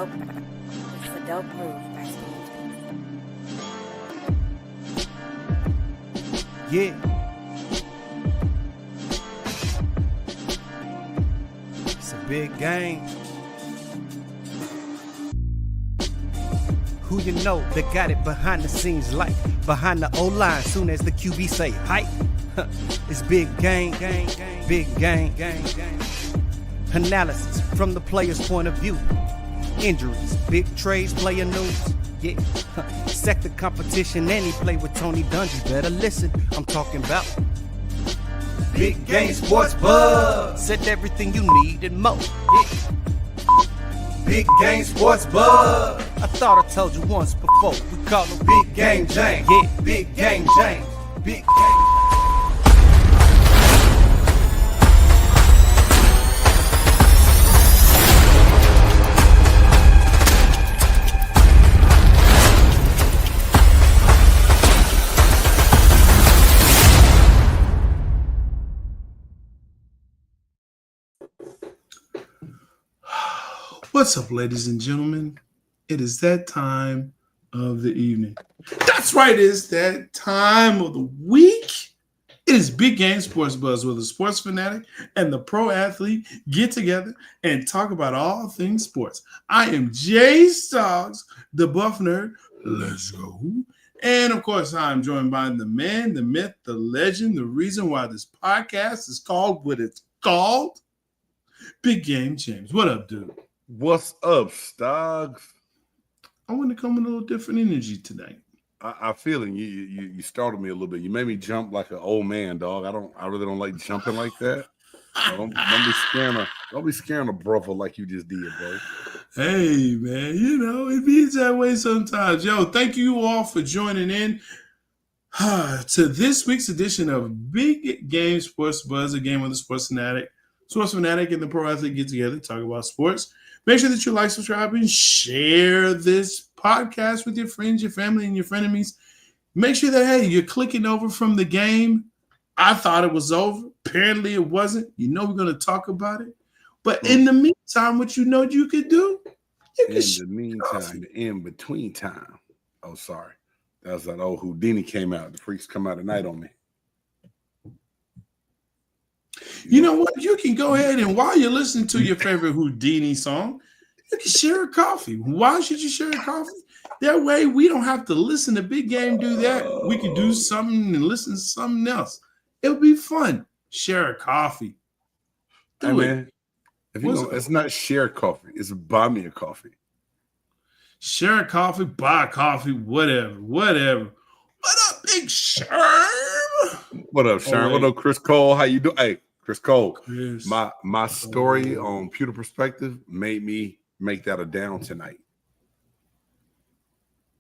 a dope move by Steve. Yeah. It's a big game. Who you know that got it behind the scenes like behind the O-line soon as the QB say hype. It's big game, big game. Analysis from the player's point of view. Injuries, big trades, player news. Yeah, sector competition, and he play with Tony Dungy. Better listen, I'm talking about Big Game Sports Buzz. Said everything you need and more. Yeah. Big Game Sports Buzz. I thought I told you once before. We call him Big Game James. Yeah, Big Game James. Big Game. What's up, ladies and gentlemen? It is that time of the evening. That's right, it is that time of the week. It is Big Game Sports Buzz, where the sports fanatic and the pro athlete get together and talk about all things sports. I am J-Stogs, the buff nerd. Let's go. And of course, I'm joined by the man, the myth, the legend, the reason why this podcast is called what it's called. Big Game James. What up, dude? What's up, Stogs? I want to come with a little different energy tonight. I feel it. You startled me a little bit. You made me jump like an old man, dog. I really don't like jumping like that. Don't be scaring a brother like you just did, bro. Hey, man, it means that way sometimes. Yo, thank you all for joining in to this week's edition of Big Game Sports Buzz, a game with the sports fanatic and the pro athlete get together to talk about sports. Make sure that you like, subscribe, and share this podcast with your friends, your family, and your frenemies. Make sure that, hey, you're clicking over from the game. I thought it was over. Apparently it wasn't. We're going to talk about it. But in the meantime, what you could do? In between time. Oh, sorry. That was that old Houdini came out. The freaks come out at night on me. You know what? You can go ahead and while you're listening to your favorite Houdini song, you can share a coffee. Why should you share a coffee? That way we don't have to listen to Big Game do that. We can do something and listen to something else. It'll be fun. Share a coffee. Man, it's not share coffee. It's buy me a coffee. Share a coffee, buy a coffee, whatever. What up, Big Sherm? What up, Sharon? What up, Chris Cole? How you doing? Hey, Chris Cole. Chris. My story on Pewter Perspective made me make that a down tonight.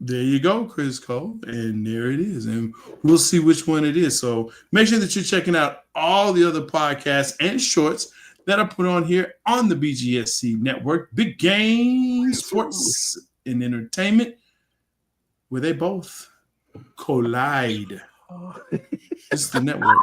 There you go, Chris Cole. And there it is. And we'll see which one it is. So make sure that you're checking out all the other podcasts and shorts that are put on here on the BGSC network. Big Game Sports and Entertainment, where they both collide. It's the network.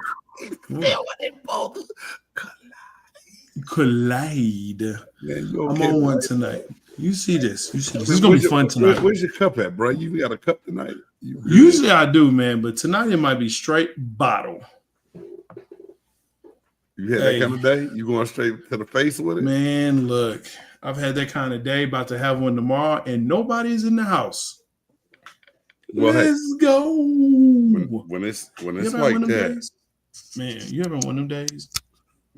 Collide. I'm on one tonight. You see this. It's going to be fun tonight. Where's your cup at, bro? You got a cup tonight? Usually I do, man, but tonight it might be straight bottle. You had that kind of day? You going straight to the face with it? Man, look, I've had that kind of day, about to have one tomorrow, and nobody's in the house. Well, let's go. When it's like that. Days? Man, you having one of them days?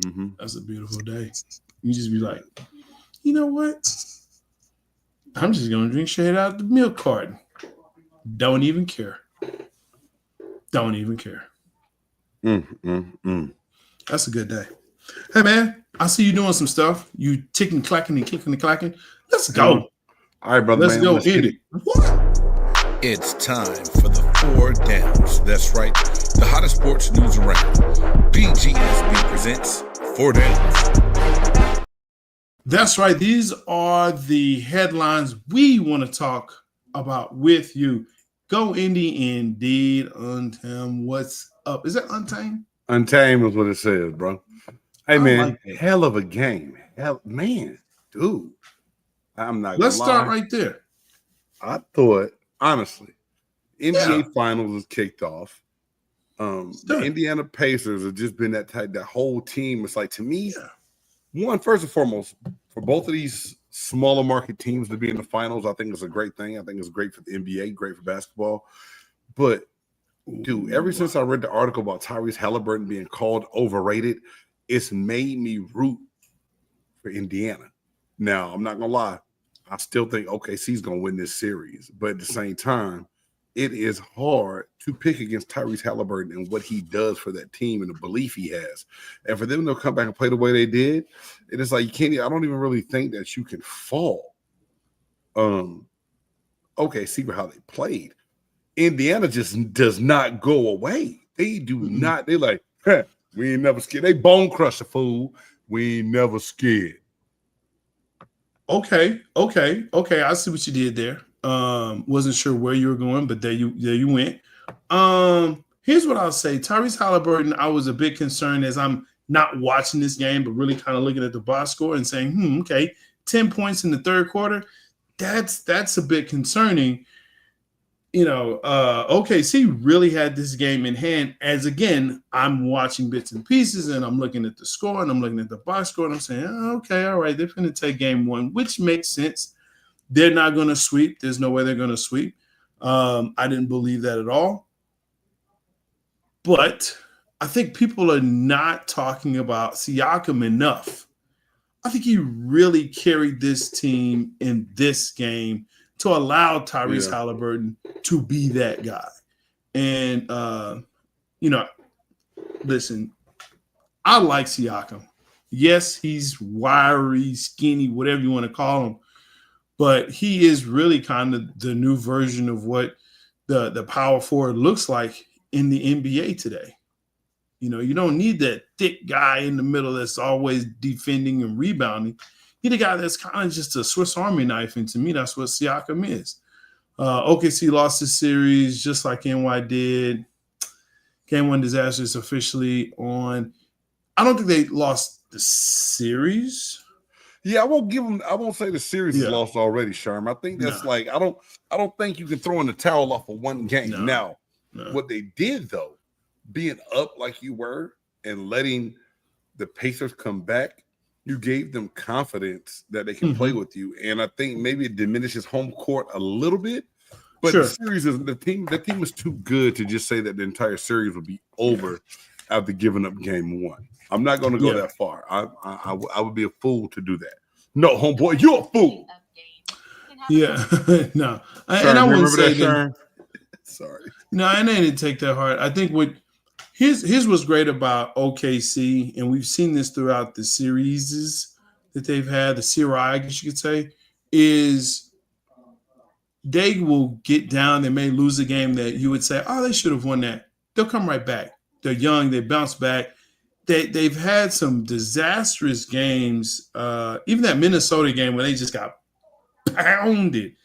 Mm-hmm. That's a beautiful day. You just be like, you know what? I'm just going to drink straight out of the milk carton. Don't even care. That's a good day. Hey, man, I see you doing some stuff. You ticking, clacking, and kicking and clacking. Let's go. All right, brother. Let's go hit it. What? It's time for the 4 Downs. That's right. The hottest sports news around. BGSB presents 4 Downs. That's right. These are the headlines we want to talk about with you. Go Indy indeed. Untamed. What's up? Is that Untamed? Untamed is what it says, bro. Hey, man, hell of a game. Man, dude. I'm not. Let's gonna start lie. right there. I thought honestly, NBA Yeah. Finals was kicked off. The Indiana Pacers have just been that type. That whole team. It's like to me, one first and foremost for both of these smaller market teams to be in the finals. I think it's a great thing. I think it's great for the NBA, great for basketball. But dude, ever since I read the article about Tyrese Halliburton being called overrated, it's made me root for Indiana. Now, I'm not gonna lie, I still think OKC's gonna win this series, but at the same time, it is hard to pick against Tyrese Halliburton and what he does for that team and the belief he has. And for them to come back and play the way they did, it is like you can't. I don't even really think that you can fall. OKC for how they played. Indiana just does not go away. They do not. They're like, we ain't never scared. They bone crusher, fool. We ain't never scared. Okay. I see what you did there. Wasn't sure where you were going, but there you went. Here's what I'll say. Tyrese Halliburton, I was a bit concerned as I'm not watching this game, but really kind of looking at the box score and saying, okay, 10 points in the third quarter. That's a bit concerning. OKC really had this game in hand as, again, I'm watching bits and pieces and I'm looking at the score and I'm looking at the box score and I'm saying, okay, all right, they're going to take game one, which makes sense. They're not going to sweep. There's no way they're going to sweep. I didn't believe that at all. But I think people are not talking about Siakam enough. I think he really carried this team in this game to allow Tyrese Halliburton to be that guy. And, listen, I like Siakam. Yes, he's wiry, skinny, whatever you want to call him. But he is really kind of the new version of what the power forward looks like in the NBA today. You don't need that thick guy in the middle that's always defending and rebounding. He's the guy that's kind of just a Swiss Army knife, and to me, that's what Siakam is. OKC lost the series just like NY did. Game one disaster is officially on. I don't think they lost the series. Yeah, I won't say the series is lost already, Sherm. I think that's like I don't think you can throw in the towel off of one game. Now, what they did though, being up like you were and letting the Pacers come back, you gave them confidence that they can play with you. And I think maybe it diminishes home court a little bit. But the series is the team is too good to just say that the entire series would be over after giving up game one. I'm not going to go that far. I would be a fool to do that. No, homeboy, you're a fool. Yeah, no. And I wouldn't say that. Sorry. No, and they didn't take that hard. I think here's what's great about OKC, and we've seen this throughout the series that they've had, the series, I guess you could say, is they will get down. They may lose a game that you would say, oh, they should have won that. They'll come right back. They're young. They bounce back. They've had some disastrous games, even that Minnesota game where they just got pounded.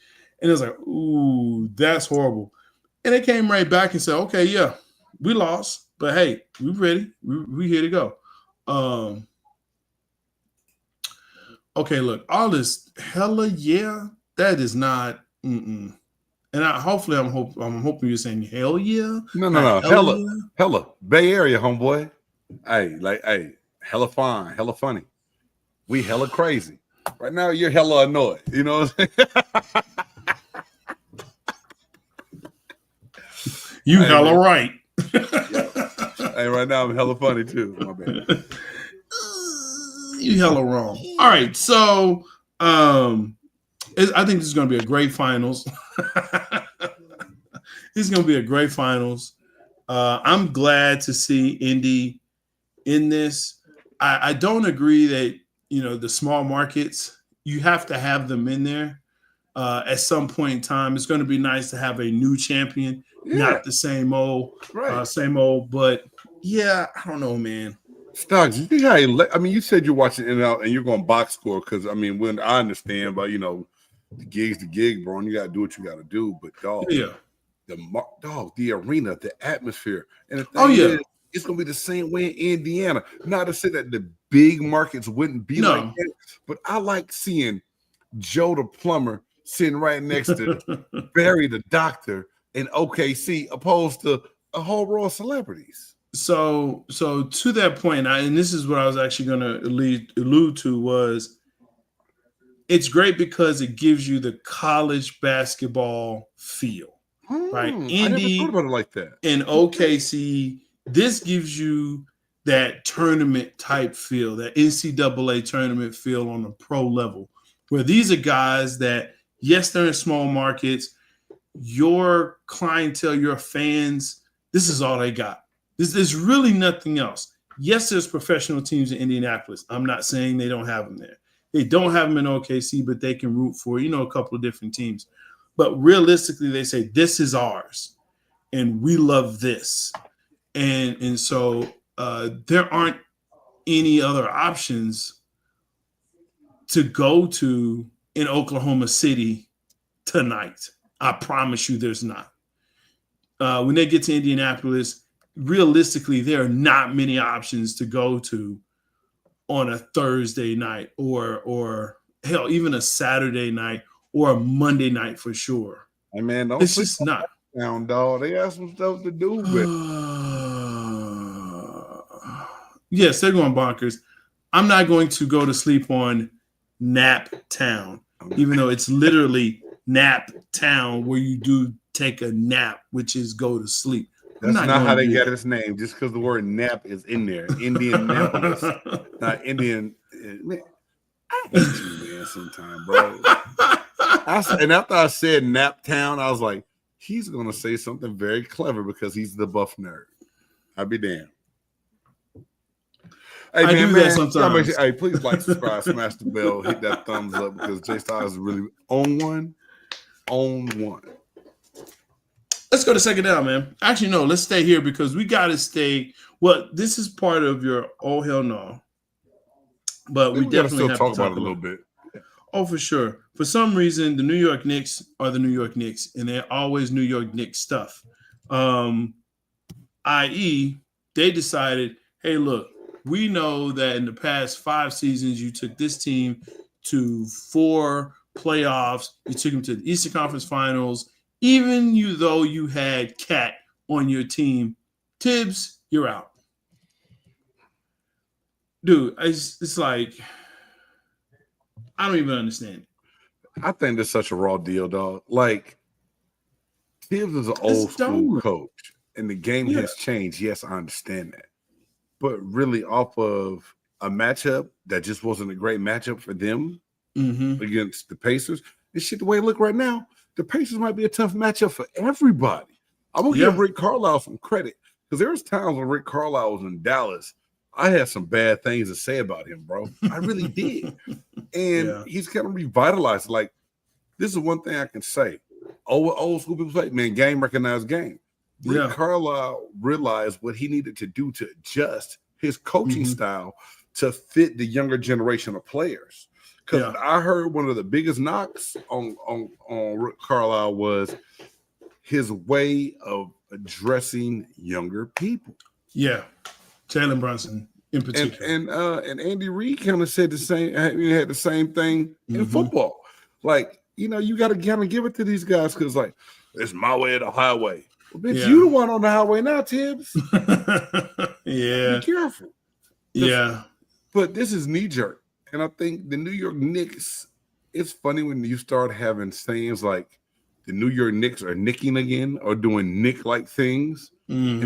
And it was like, ooh, that's horrible. And they came right back and said, okay, yeah, we lost, but hey, we're ready. We're here to go. Okay, look, all this hella that is not. And I'm hoping you're saying hell yeah. No, hella Bay Area, homeboy. Hey, hella fine, hella funny. We hella crazy. Right now, you're hella annoyed. You know what I'm saying? You hella right. Hey, right now I'm hella funny too. My bad. You hella wrong. All right, so I think this is going to be a great finals. This is going to be a great finals. I'm glad to see Indy in this. I don't agree that the small markets, you have to have them in there at some point in time. It's going to be nice to have a new champion. Not the same old, but I don't know, man. Stogs, you think you said you're watching In and Out and you're going box score because when I understand, but the gig's the gig, bro, and you got to do what you got to do. But the arena, the atmosphere, and the thing is, it's gonna be the same way in Indiana. Not to say that the big markets wouldn't be like that, but I like seeing Joe the plumber sitting right next to Barry the doctor in OKC, opposed to a whole row of celebrities. So to that point, and this is what I was actually going to allude to, was it's great because it gives you the college basketball feel, right? I never thought about it like that. In OKC, this gives you that tournament type feel, that NCAA tournament feel on the pro level, where these are guys that, yes, they're in small markets. Your clientele, your fans, this is all they got. There's really nothing else. Yes, there's professional teams in Indianapolis. I'm not saying they don't have them there. They don't have them in OKC, but they can root for, a couple of different teams. But realistically, they say, this is ours, and we love this. And so there aren't any other options to go to in Oklahoma City tonight. I promise you there's not. When they get to Indianapolis, realistically, there are not many options to go to on a Thursday night or hell, even a Saturday night or a Monday night for sure. Hey man, don't it's just not. Down, dog. They have some stuff to do with. Yes, they're going bonkers. I'm not going to go to sleep on Nap Town, even though it's literally Nap Town where you do take a nap, which is go to sleep. That's not how they got its name, just because the word nap is in there. Indianapolis, not Indian. Man, I hate you, man, sometime, bro. And after I said Nap Town, I was like, he's going to say something very clever because he's the buff nerd. I'd be damned. Hey, I do that sometimes. Hey, please like, subscribe, smash the bell, hit that thumbs up because J-Stogs is really on one. Let's go to second down, man. Actually, no, let's stay here because we got to stay. Well, this is part of your oh hell no, but we definitely have to talk about it a little bit. Oh, for sure. For some reason, the New York Knicks are the New York Knicks, and they're always New York Knicks stuff. I.e., they decided, hey, look, we know that in the past 5 seasons, you took this team to 4 playoffs. You took them to the Eastern Conference Finals. Even though you had Cat on your team, Tibbs, you're out. Dude, it's like, I don't even understand it. I think that's such a raw deal, dog. Like, Tibbs is an old school coach, and the game has changed. Yes, I understand that. But really off of a matchup that just wasn't a great matchup for them against the Pacers, and shit, the way it look right now, the Pacers might be a tough matchup for everybody. I'm going to give Rick Carlisle some credit because there was times when Rick Carlisle was in Dallas, I had some bad things to say about him, bro. I really did. And he's kind of revitalized. Like, this is one thing I can say. Old school people say, man, game recognized game. Rick Carlisle realized what he needed to do to adjust his coaching style to fit the younger generation of players. Because I heard one of the biggest knocks on Rick Carlisle was his way of addressing younger people. Yeah, Jalen Brunson in particular, and Andy Reid kind of said the same. He had the same thing in football. Like, you got to kind of give it to these guys because, like, it's my way or the highway. Well, bitch, you the one on the highway now, Tibbs. Be careful. But this is knee jerk. And I think the New York Knicks, it's funny when you start having sayings like the New York Knicks are nicking again or doing Nick-like things. And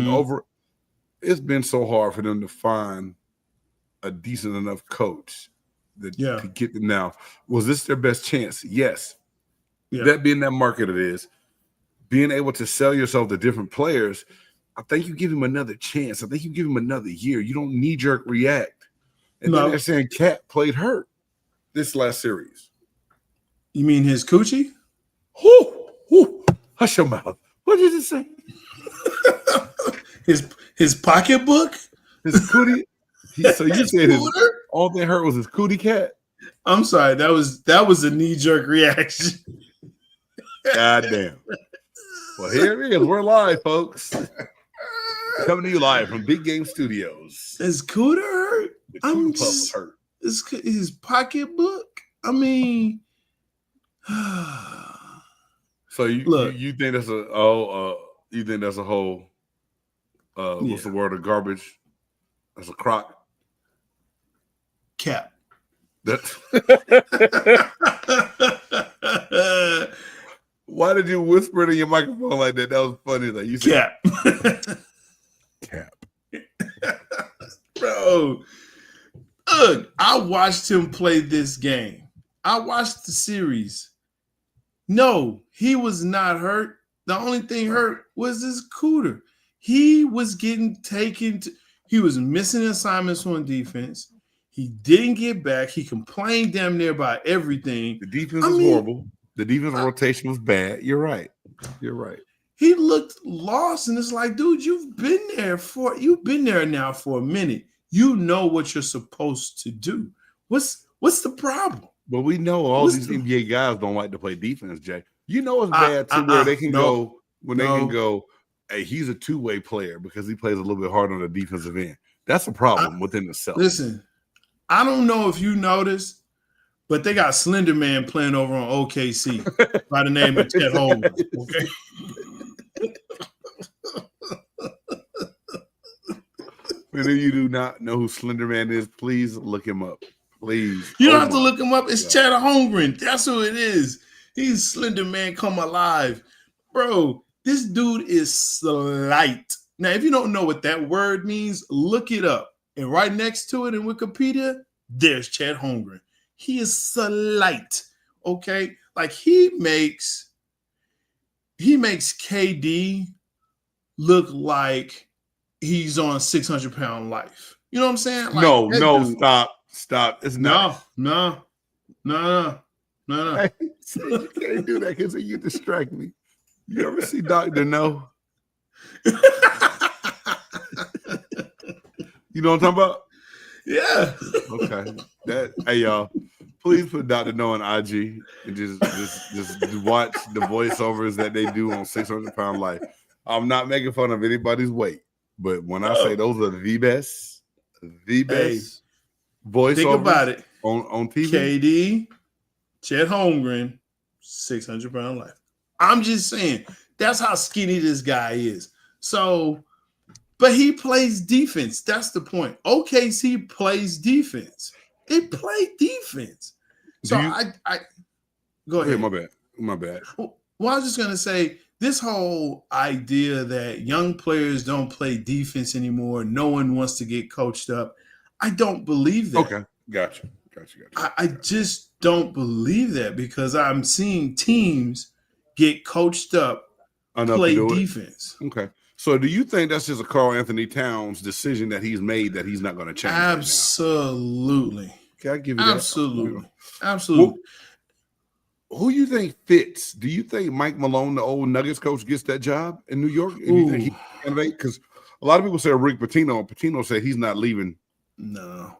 it's been so hard for them to find a decent enough coach to get them now. Was this their best chance? Yes. That being that market it is, being able to sell yourself to different players, I think you give him another chance. I think you give him another year. You don't knee-jerk react. And then they're saying Cat played hurt this last series. You mean his coochie? Hush your mouth. What did it say? his pocketbook? His cootie? So you said all they hurt was his cootie cat? I'm sorry. That was a knee-jerk reaction. God damn. Well, here it is. We're live, folks. Coming to you live from Big Game Studios. His cooter hurt? The cooter puff hurt. His pocketbook? I mean, So Look. you think that's you think that's a whole what's the word of garbage? That's a crock. Cap. That's why did you whisper it in your microphone like that? That was funny. Like you said, Cap. cap. Bro, look, I watched him play this game. I watched the series. No, he was not hurt. The only thing hurt was his cooter. He was getting taken to, he was missing assignments on defense. He didn't get back. He complained damn near about everything. The defense was horrible. The defense rotation was bad. You're right. You're right. He looked lost, and it's like, dude, you've been there now for a minute. You know what you're supposed to do. What's the problem? But we know all these NBA guys don't like to play defense, Jay. You know it's bad too, where they can go when they can go, hey, he's a two-way player because he plays a little bit hard on the defensive end. That's a problem within itself. Listen, I don't know if you noticed, but they got Slender Man playing over on OKC by the name of Chet Holmgren. Okay. If you do not know who Slender Man is, please look him up. Please. You don't have to look him up. It's Chet Holmgren. That's who it is. He's Slender Man come alive. Bro, this dude is slight. Now, if you don't know what that word means, look it up. And right next to it in Wikipedia, there's Chet Holmgren. He is slight. Okay? Like he makes KD look like he's on 600-pound life. You know what I'm saying? Like, stop. It's not. No. Hey, you can't do that because you distract me. You ever see Dr. No? You know what I'm talking about? Yeah. Okay. Hey y'all, please put Dr. No on IG and just watch the voiceovers that they do on 600-Pound Life. I'm not making fun of anybody's weight, but when I say those are the best voiceovers, think about it on TV. KD, Chet Holmgren, 600-Pound Life. I'm just saying that's how skinny this guy is. So, but he plays defense. That's the point. OKC plays defense. They play defense. So I go ahead. My bad. Well, I was just gonna say this whole idea that young players don't play defense anymore. No one wants to get coached up. I don't believe that. Okay, gotcha. I just don't believe that because I'm seeing teams get coached up, play defense. Okay. So do you think that's just a Carl Anthony Towns decision that he's made that he's not going to change? Absolutely. Can I give you Absolutely. that? Absolutely. Well, who do you think fits? Do you think Mike Malone, the old Nuggets coach, gets that job in New York? Do you think he candidate? Because a lot of people say Rick Pitino. Pitino said he's not leaving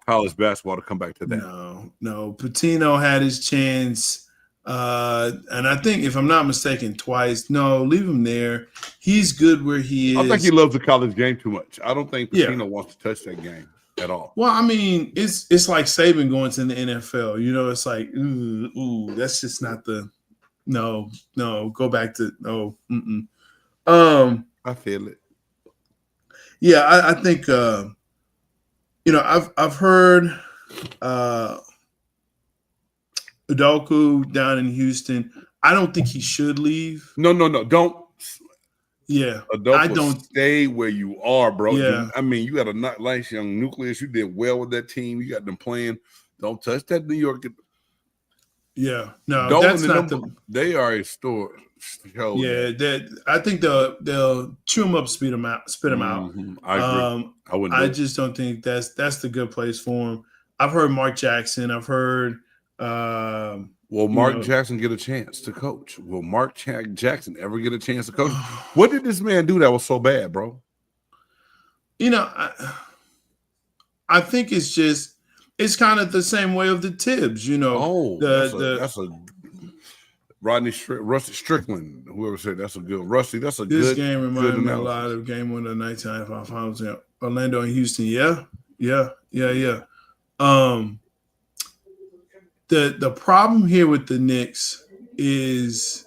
college basketball to come back to that. No. Pitino had his chance. And I think, if I'm not mistaken, twice. No, leave him there. He's good where he is. I think he loves the college game too much. I don't think Pitino wants to touch that game at all. Well, I mean, it's like Saban going to the NFL. You know, it's like, ooh, that's just not the no. Go back to no. I feel it. Yeah, I think I've heard Udoka down in Houston. I don't think he should leave. No, don't. Yeah, I don't stay where you are, bro. Yeah. I mean, you got a nice young nucleus. You did well with that team. You got them playing. Don't touch that New York. Yeah, no, that's not They are a store. Yeah, I think they'll chew them up, spit them out. I agree. I just don't think that's the good place for him. I've heard Mark Jackson. I've heard. Will Mark Jackson get a chance to coach? Will Mark Jackson ever get a chance to coach? What did this man do that was so bad, bro? I think it's kind of the same way of the Tibbs, that's a Rusty Strickland, whoever said that's a good Rusty. That's a good. This game reminded me a lot of game winner 1995 finals in Orlando and Houston. Yeah. The problem here with the Knicks is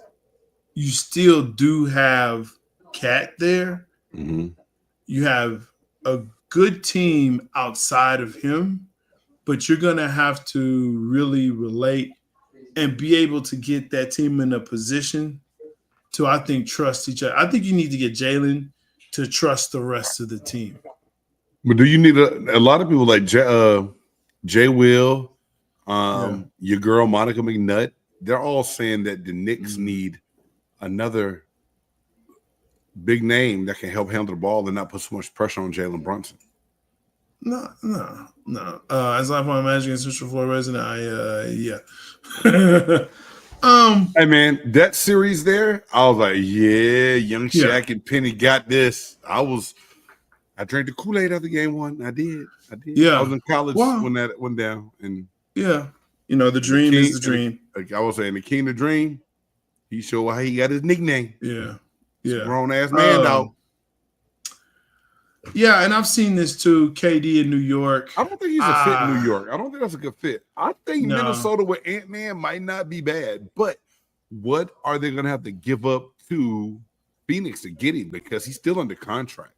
you still do have Cat there. Mm-hmm. You have a good team outside of him, but you're going to have to really relate and be able to get that team in a position to, I think, trust each other. I think you need to get Jalen to trust the rest of the team. But do you need a lot of people like Jay Will, your girl Monica McNutt? They're all saying that the Knicks need another big name that can help handle the ball and not put so much pressure on Jalen Brunson. No. As I'm imagining Central Florida resident, yeah. Hey man, that series there, I was like, yeah, young Shaq and Penny got this. I drank the Kool-Aid after game one. I did. Yeah. I was in college when that went down. And yeah, the dream is the dream. Like I was saying, the king of dream, he showed how he got his nickname. Yeah. Grown ass man, dog. Yeah, and I've seen this too. KD in New York. I don't think he's a fit in New York. I don't think that's a good fit. I think Minnesota with Ant-Man might not be bad, but what are they going to have to give up to Phoenix to get him? Because he's still under contract.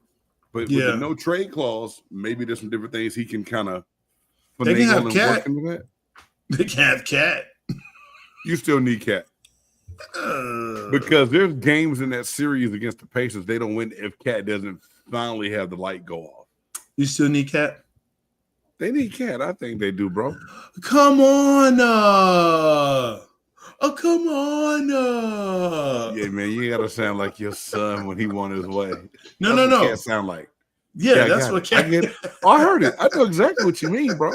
But with the no trade clause, maybe there's some different things he can kind of. They can have Cat. They can have Cat. You still need Cat. Because there's games in that series against the Pacers they don't win if Cat doesn't finally have the light go off. You still need Cat? They need Cat. I think they do, bro. Come on. Come on. Yeah, man, you got to sound like your son when he won his way. No. Cat sound like. Yeah, that's what Cat. I heard it. I know exactly what you mean, bro.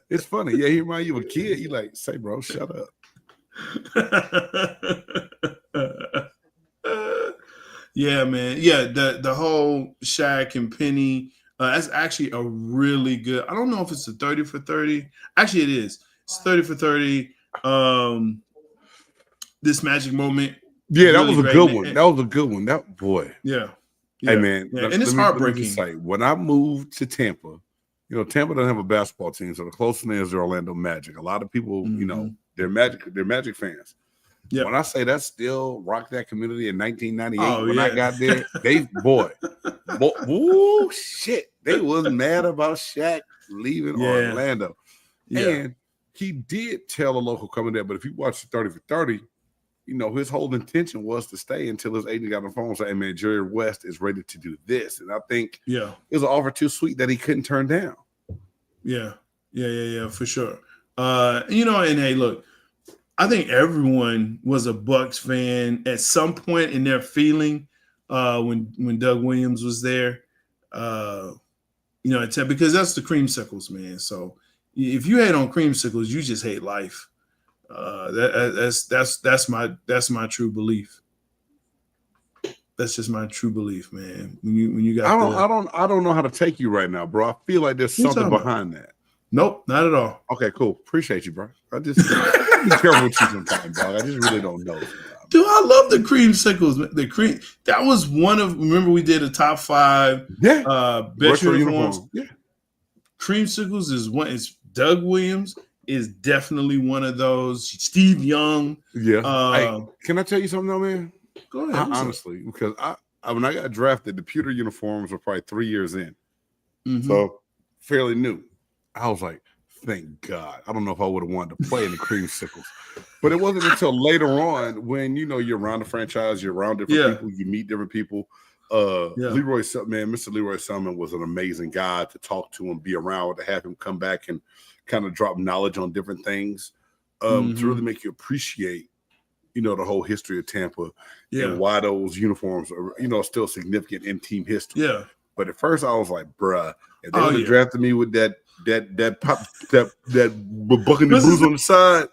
It's funny. Yeah, he reminds you of a kid. You like, say, bro, shut up. Yeah, man. Yeah, the whole Shaq and Penny, that's actually a really good. I don't know if it's a 30 for 30. Actually, it is. It's 30 for 30. This magic moment. Yeah, that was a good one. That was a good one. That boy. Yeah. Hey man, and it's heartbreaking. When I moved to Tampa, Tampa doesn't have a basketball team, so the closest thing is the Orlando Magic. A lot of people, they're Magic fans. Yeah. When I say that still rocked that community in 1998, I got there, shit, they was mad about Shaq leaving Orlando. Yeah. And he did tell a local coming there, but if you watch the 30 for 30, his whole intention was to stay until his agent got on the phone and said, hey, man, Jerry West is ready to do this. And I think it was an offer too sweet that he couldn't turn down. Yeah, for sure. And hey, look, I think everyone was a Bucks fan at some point in their feeling when Doug Williams was there. Because that's the creamsicles, man. So if you hate on creamsicles, you just hate life. That's my true belief. That's just my true belief, man. When you got I don't know how to take you right now, bro. I feel like there's something behind that. Nope, not at all. Okay, cool. Appreciate you, bro. I just be careful with you sometimes, dog. I just really don't know. Dude, I love the creamsicles. The cream that was one of. Remember, we did a top 5. Best uniforms. Yeah, creamsicles is one. It's Doug Williams is definitely one of those. Steve Young. Yeah. Can I tell you something though, man? Go ahead. Honestly, because when I got drafted, the pewter uniforms were probably 3 years in, so fairly new. I was like, thank God. I don't know if I would have wanted to play in the creamsicles, but it wasn't until later on when you're around the franchise, you're around different people, you meet different people. Mr. Leroy Selman was an amazing guy to talk to and be around, to have him come back and kind of drop knowledge on different things to really make you appreciate, the whole history of Tampa and why those uniforms are, still significant in team history. Yeah. But at first I was like, bruh, if they would have drafted me with that Buccaneer Bruce on the side,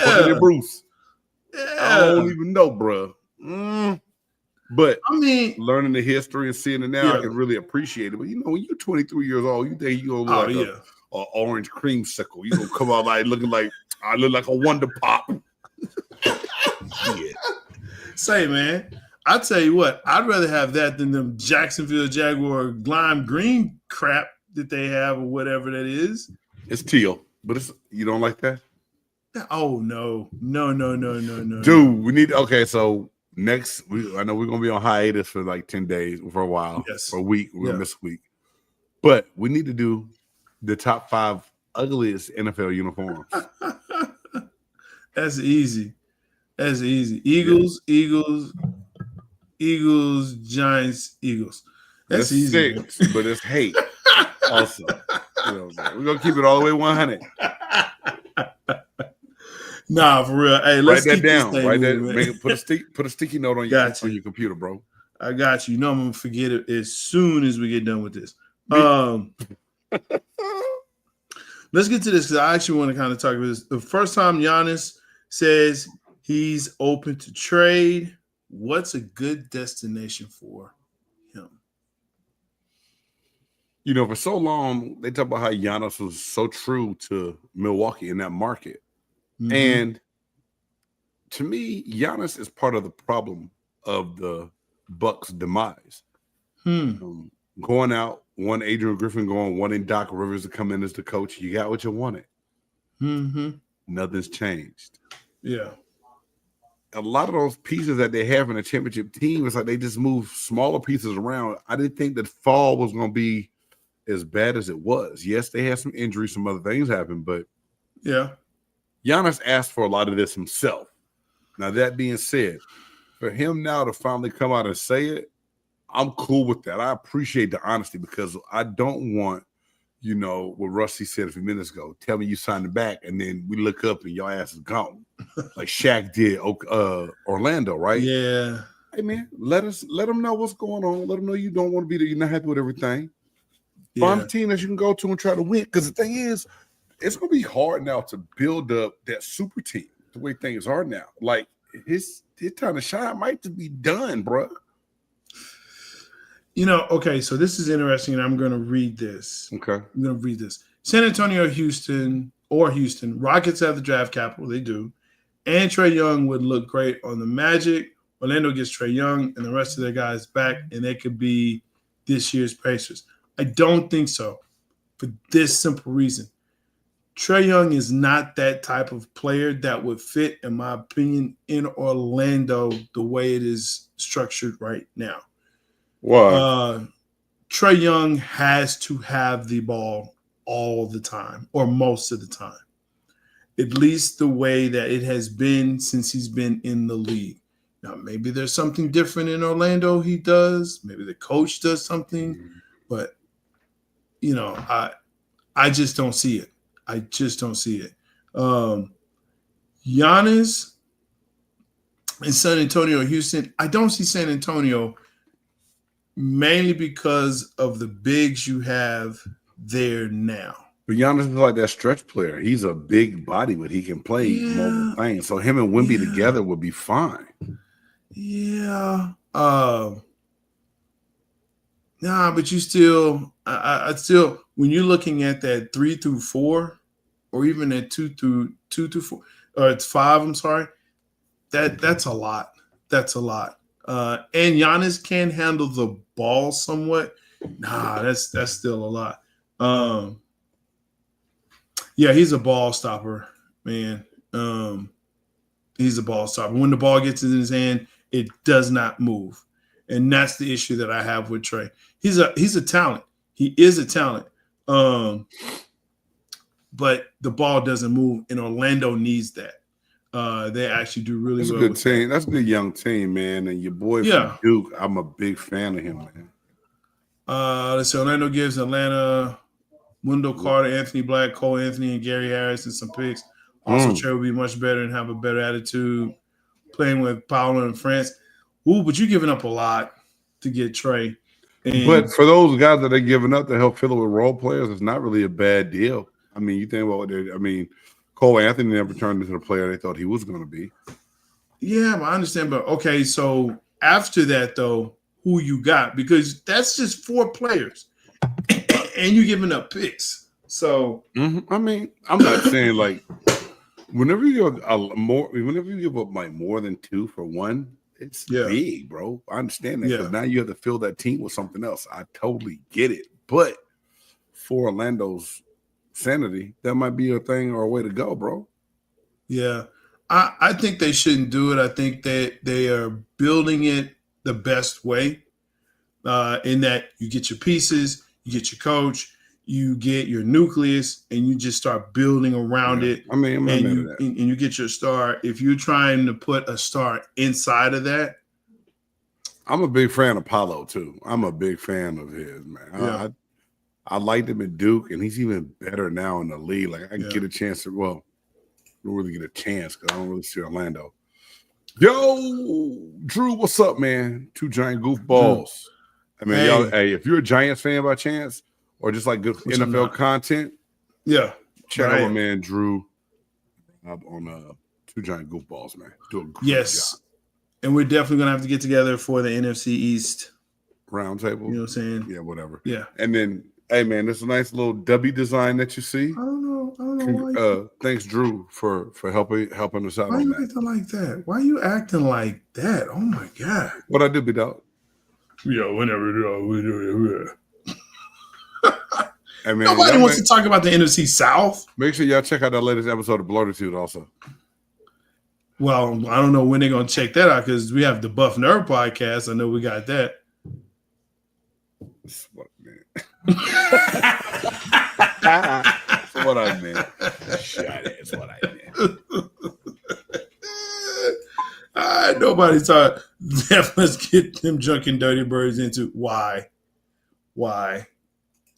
Buccaneer Bruce, I don't even know, bruh. But I mean, learning the history and seeing it now, I can really appreciate it. But when you're 23 years old, you think you're gonna look like a orange creamsicle. You're gonna come out like looking like I look like a Wonder Pop. Say, man, I tell you what, I'd rather have that than the Jacksonville Jaguar lime green crap that they have or whatever that is. It's teal, but you don't like that? Oh no. Dude, we need so next I know we're gonna be on hiatus for like 10 days for a while. Yes. For a week. We're gonna miss a week. But we need to do the top 5 ugliest NFL uniforms. That's easy. Eagles, Giants, Eagles. That's easy. 6, but it's hate. Also, you know, we're gonna keep it all the way 100. Nah, for real. Hey, let's write that down. Write that. Put a sticky note on your computer, bro. I got you. You know I'm gonna forget it as soon as we get done with this. Let's get to this because I actually want to kind of talk about this. The first time Giannis says he's open to trade, what's a good destination for him? You know, for so long, they talk about how Giannis was so true to Milwaukee in that market. Mm-hmm. And to me, Giannis is part of the problem of the Bucks' demise. Going out, one Adrian Griffin going, one in Doc Rivers to come in as the coach. You got what you wanted. Mm-hmm. Nothing's changed. Yeah. A lot of those pieces that they have in a championship team, it's like they just move smaller pieces around. I didn't think that fall was going to be as bad as it was. Yes, they had some injuries, some other things happened, but yeah, Giannis asked for a lot of this himself. Now, that being said, for him now to finally come out and say it, I'm cool with that. I appreciate the honesty because I don't want, you know, what Rusty said a few minutes ago. Tell me you signed it back, and then we look up and your ass is gone, like Shaq did Orlando, right? Yeah. Hey man, let them know what's going on. Let them know you don't want to be there. You're not happy with everything. Find a team that you can go to and try to win. Because the thing is, it's gonna be hard now to build up that super team. The way things are now, like his time to shine might just be done, bro. You know, okay, so this is interesting, and I'm going to read this. Okay. I'm going to read this. San Antonio, Houston. Rockets have the draft capital. They do. And Trae Young would look great on the Magic. Orlando gets Trae Young and the rest of their guys back, and they could be this year's Pacers. I don't think so for this simple reason. Trae Young is not that type of player that would fit, in my opinion, in Orlando the way it is structured right now. What? Trae Young has to have the ball all the time or most of the time, at least the way that it has been since he's been in the league. Now, maybe there's something different in Orlando he does. Maybe the coach does something, but, you know, I just don't see it. Giannis in San Antonio, Houston, I don't see San Antonio mainly because of the bigs you have there now. But Giannis is like that stretch player. He's a big body, but he can play multiple things. So him and Wemby together would be fine. Yeah. But you still, I still, when you're looking at that 3 through 4, or even at 2 through 4, or it's 5, I'm sorry, that's a lot. That's a lot. And Giannis can handle the ball somewhat. That's still a lot. Yeah, he's a ball stopper, man. He's a ball stopper. When the ball gets in his hand, it does not move. And that's the issue that I have with Trae. He's a talent. He is a talent. But the ball doesn't move, and Orlando needs that. They actually do really well. That's a good team. That's a good young team, man. And your boy from Duke, I'm a big fan of him, man. Let's see. Orlando gives Atlanta Wendell Carter, Anthony Black, Cole Anthony, and Gary Harris, and some picks. Also, Trae would be much better and have a better attitude playing with Paolo and France. Ooh, but you're giving up a lot to get Trae. But for those guys that they're giving up to help fill it with role players, it's not really a bad deal. I mean, you think about what Cole Anthony never turned into the player they thought he was going to be. Yeah, I understand. But, okay, so after that, though, who you got? Because that's just 4 players, and you're giving up picks. So, I mean, I'm not saying like whenever you give up like more than 2 for 1, it's big, bro. I understand that because now you have to fill that team with something else. I totally get it. But for Orlando's sanity, that might be a thing or a way to go, bro. Yeah. I think they shouldn't do it. I think that they are building it the best way, in that you get your pieces, you get your coach, you get your nucleus, and you just start building around it. I mean, I'm not mad at that. And you get your star. If you're trying to put a star inside of that, I'm a big fan of Paolo too. I'm a big fan of his, man. Yeah. I liked him at Duke, and he's even better now in the league. Like I get a chance to, well, I don't really get a chance because I don't really see Orlando. Yo, Drew, what's up, man? Two giant goofballs. I mean, y'all, hey, if you're a Giants fan by chance, or just like good NFL content, check out my man Drew on Two Giant Goofballs, man. Do a great job. And we're definitely gonna have to get together for the NFC East roundtable. You know what I'm saying? Yeah, whatever. Yeah. And then, hey, man, this is a nice little W design that you see. I don't know. Thanks, Drew, for helping us out. Why on you that. acting like that? Why are you acting like that? Oh my God. What I do, big dog? Yeah, whenever we do it. Hey, man, nobody wants to talk about the NFC South. Make sure y'all check out that latest episode of Blurtitude also. Well, I don't know when they're going to check that out because we have the Buff Nerd podcast. I know we got that. That's what I meant. Shut it. That's what I meant. Nobody thought, let's get them junk and dirty birds into why.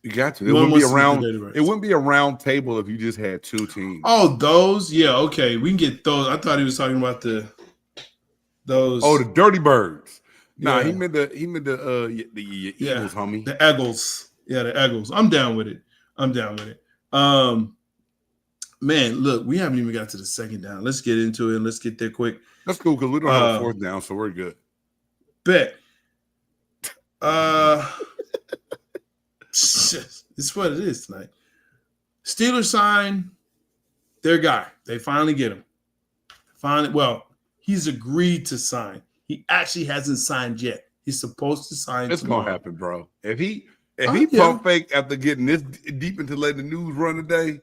You got to. It wouldn't be a round table if you just had two teams. Oh, those? Yeah, okay. We can get those. I thought he was talking about those. Oh, the Dirty Birds. Nah, Yeah. he meant the Eagles, homie. The Eagles. Yeah, the Eagles. I'm down with it. Man, look, we haven't even got to the second down. Let's get into it and let's get there quick. That's cool because we don't have a fourth down, so we're good. Bet. It's what it is tonight. Steelers sign their guy. They finally get him. Well, he's agreed to sign. He actually hasn't signed yet. He's supposed to sign. It's tomorrow. gonna happen, bro. If he pump fake after getting this deep into letting the news run today,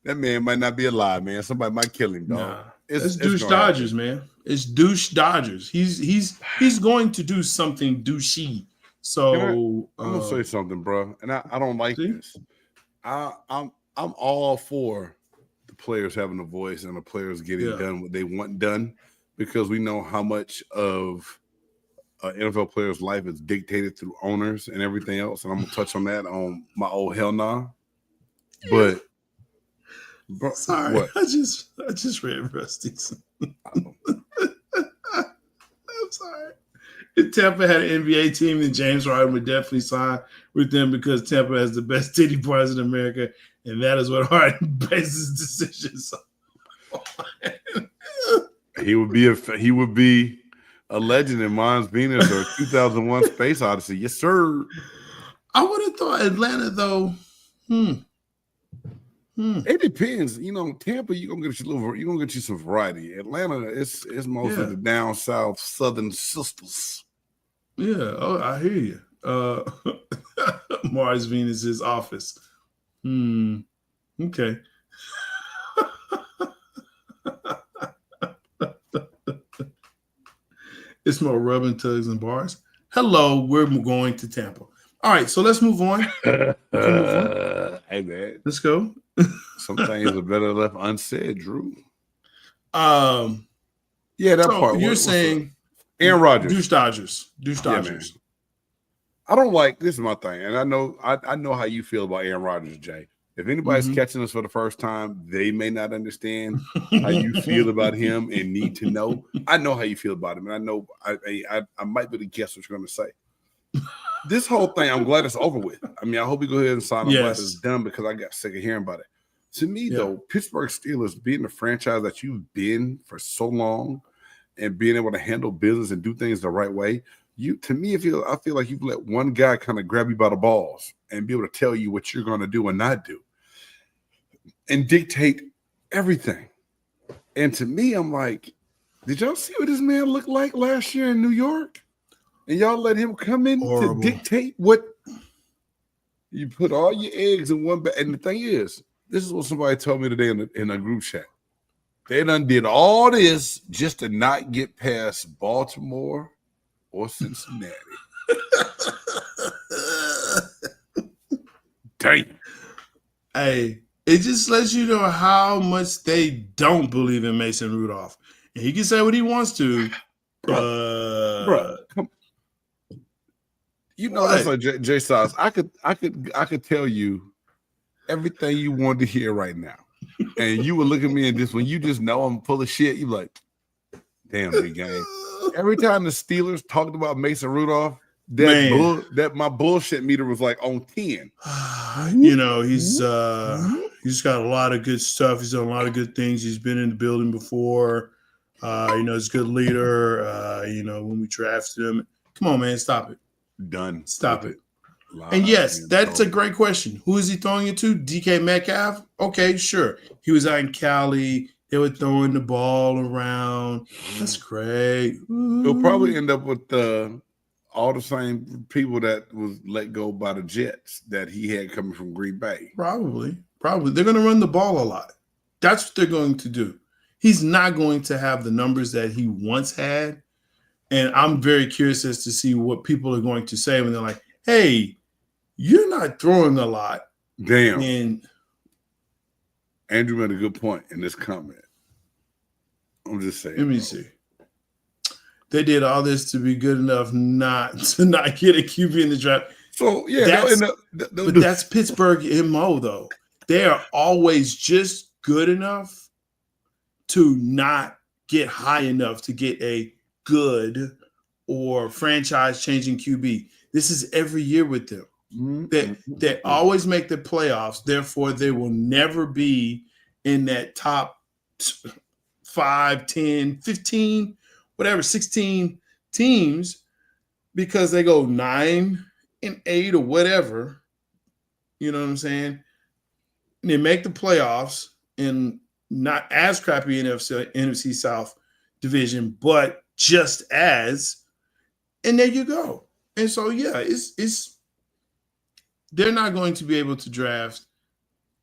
that man might not be alive, man. Somebody might kill him, dog. Nah, it's douche Dodgers, man. It's douche Dodgers. He's going to do something douchey. So I'm gonna say something, bro, and I don't like this. I'm all for the players having a voice and the players getting done what they want done, because we know how much of NFL players' life is dictated through owners and everything else. And I'm gonna touch on that on my old hell nah. But bro, sorry, what? I just read Rusty's. I'm sorry. If Tampa had an NBA team, then James Harden would definitely sign with them because Tampa has the best titty bars in America, and that is what Harden bases decisions on. He would be a legend in Mons Venus or 2001 Space Odyssey. Yes, sir. I would have thought Atlanta, though. It depends. You know, Tampa, you're gonna get you some variety. Atlanta, it's mostly the down south southern sisters. Yeah, I hear you. Mars Venus's office. Okay. It's more rubbing tugs and bars. Hello, we're going to Tampa. All right, so let's move on. Hey man, let's go. Some things are better left unsaid, Drew. Yeah, that part. You're saying Aaron Rodgers, douche Dodgers. Yeah, I don't like this. Is my thing, and I know how you feel about Aaron Rodgers, Jay. If anybody's catching us for the first time, they may not understand how you feel about him and need to know. I know how you feel about him, and I know I might be able to guess what you're going to say. This whole thing, I'm glad it's over with. I mean, I hope you go ahead and sign. I'm glad it's done because I got sick of hearing about it. To me, though, Pittsburgh Steelers being the franchise that you've been for so long and being able to handle business and do things the right way, I feel like you've let one guy kind of grab you by the balls and be able to tell you what you're going to do and not do and dictate everything. And to me, I'm like, did y'all see what this man looked like last year in New York? And y'all let him come in to dictate what you put all your eggs in one bag. And the thing is, this is what somebody told me today in a group chat. They done did all this just to not get past Baltimore or Cincinnati. Damn. Hey, it just lets you know how much they don't believe in Mason Rudolph. And he can say what he wants to, Bro, come. You know What? that's like J-Stogs. I could tell you everything you wanted to hear right now. And you would look at me and just when you just know I'm full of shit, you like, damn, big game. Every time the Steelers talked about Mason Rudolph, that my bullshit meter was like on 10. You know, he's got a lot of good stuff. He's done a lot of good things. He's been in the building before. You know, he's a good leader. You know, when we drafted him. Come on, man, stop it. Done. Stop it. And yes, that's a great question. Who is he throwing it to? DK Metcalf? Okay, sure. He was out in Cali. They were throwing the ball around. That's great. He'll probably end up with all the same people that was let go by the Jets that he had coming from Green Bay. Probably. They're going to run the ball a lot. That's what they're going to do. He's not going to have the numbers that he once had. And I'm very curious as to see what people are going to say when they're like, hey, you're not throwing a lot. Damn. And Andrew made a good point in this comment. I'm just saying. let me see. They did all this to be good enough not to not get a QB in the draft. So, yeah. But that's Pittsburgh MO, though. They are always just good enough to not get high enough to get a good or franchise-changing QB. This is every year with them. They always make the playoffs. Therefore, they will never be in that top 5, 10, 15, whatever, 16 teams because they go 9 and 8 or whatever. You know what I'm saying? And they make the playoffs in not as crappy NFC South division, but just as, and there you go. And so, yeah, it's they're not going to be able to draft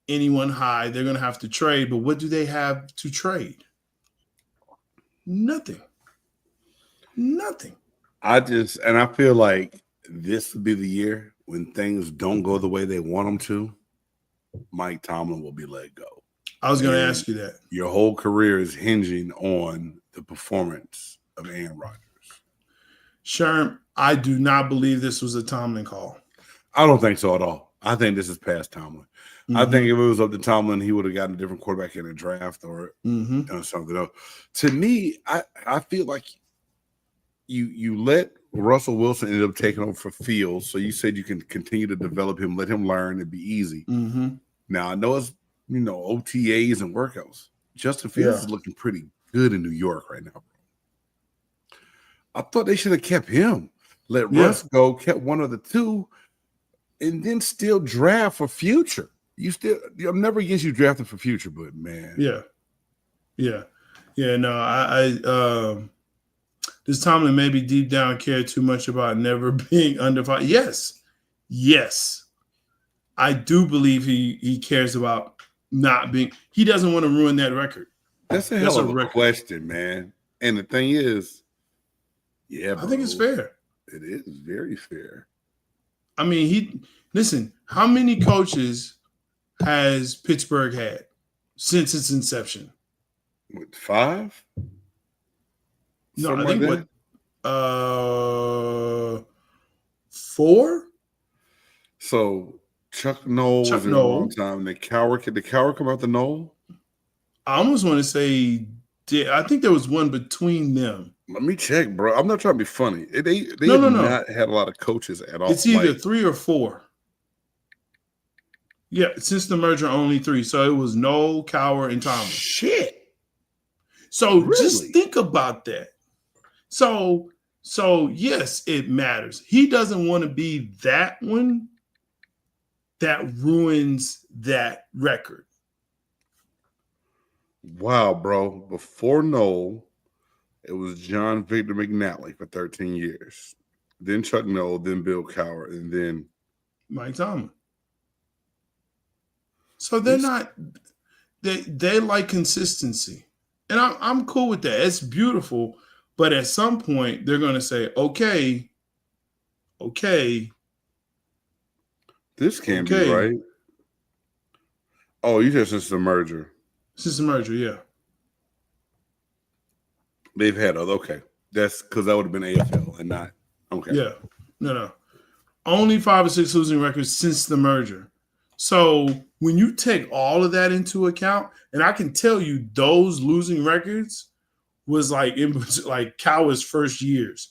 anyone high. They're going to have to trade. But what do they have to trade? Nothing. I feel like this will be the year when things don't go the way they want them to. Mike Tomlin will be let go. I was going to ask you that. Your whole career is hinging on the performance of Aaron Rodgers. Sherm, I do not believe this was a Tomlin call. I don't think so at all. I think this is past Tomlin. Mm-hmm. I think if it was up to Tomlin, he would have gotten a different quarterback in a draft or something else. To me, I feel like you let Russell Wilson end up taking over for Fields, so you said you can continue to develop him, let him learn, it'd be easy. Mm-hmm. Now, I know it's, OTAs and workouts. Justin Fields is looking pretty good in New York right now. I thought they should have kept him. Let Russ go, kept one of the two, and then still draft for future. I'm never against you drafting for future, but man. Yeah. No, does Tomlin maybe deep down care too much about never being under 5? Yes. I do believe he cares about not being. He doesn't want to ruin that record. That's a hell of a question, man. And the thing is, I think it's fair. It is very fair. I mean, how many coaches has Pittsburgh had since its inception? What, 5? No, Something I think like that? 4? So Chuck Noll was in a long time. Did Cowher come out the Noll? I almost want to say, I think there was one between them. Let me check, bro. I'm not trying to be funny. They not had a lot of coaches at all. It's either 3 or 4. Yeah, since the merger, only 3. So it was Noll, Cowher, and Tomlin. Shit. So just think about that. So yes, it matters. He doesn't want to be that one that ruins that record. Wow, bro. Before Noll, it was John Victor McNally for 13 years. Then Chuck Noll, then Bill Cowher, and then Mike Tomlin. So they're not – they like consistency. And I'm cool with that. It's beautiful. But at some point, they're going to say, okay, this can't be right. Oh, you said since the merger. Since the merger, yeah. They've had other. Okay. That's because that would have been AFL and not. Okay. Yeah. No. Only 5 or 6 losing records since the merger. So when you take all of that into account, and I can tell you those losing records was like Cowher's first years,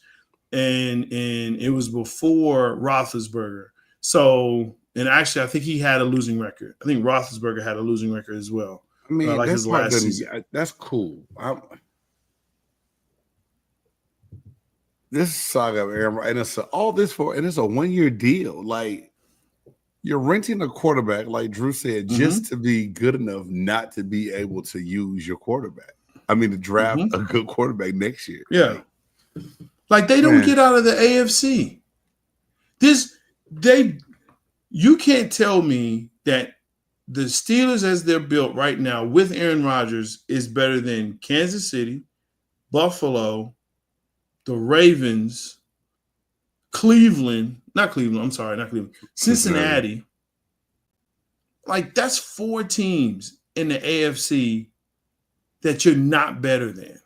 and it was before Roethlisberger. So, and actually, I think he had a losing record. I think Roethlisberger had a losing record as well. I mean, like his last season. That's cool. This saga of Aaron, and it's a 1-year deal. Like, you're renting a quarterback, like Drew said, just to be good enough not to be able to use your quarterback. I mean, to draft a good quarterback next year. Yeah. Like they don't get out of the AFC. You can't tell me that the Steelers as they're built right now with Aaron Rodgers is better than Kansas City, Buffalo, the Ravens, Cincinnati. Like that's 4 teams in the AFC that you're not better than.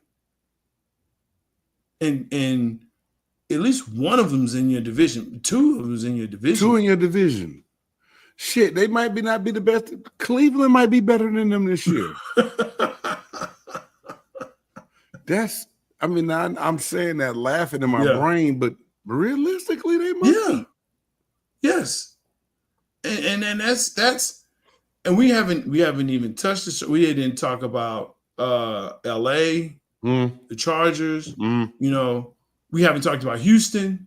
And at least one of them's in your division. 2 of them's in your division. 2 in your division. Shit, they might not be the best. Cleveland might be better than them this year. I'm saying that laughing in my brain, but realistically, they might be. Yes. And that's and we haven't even touched this. We didn't talk about LA, the Chargers. We haven't talked about Houston.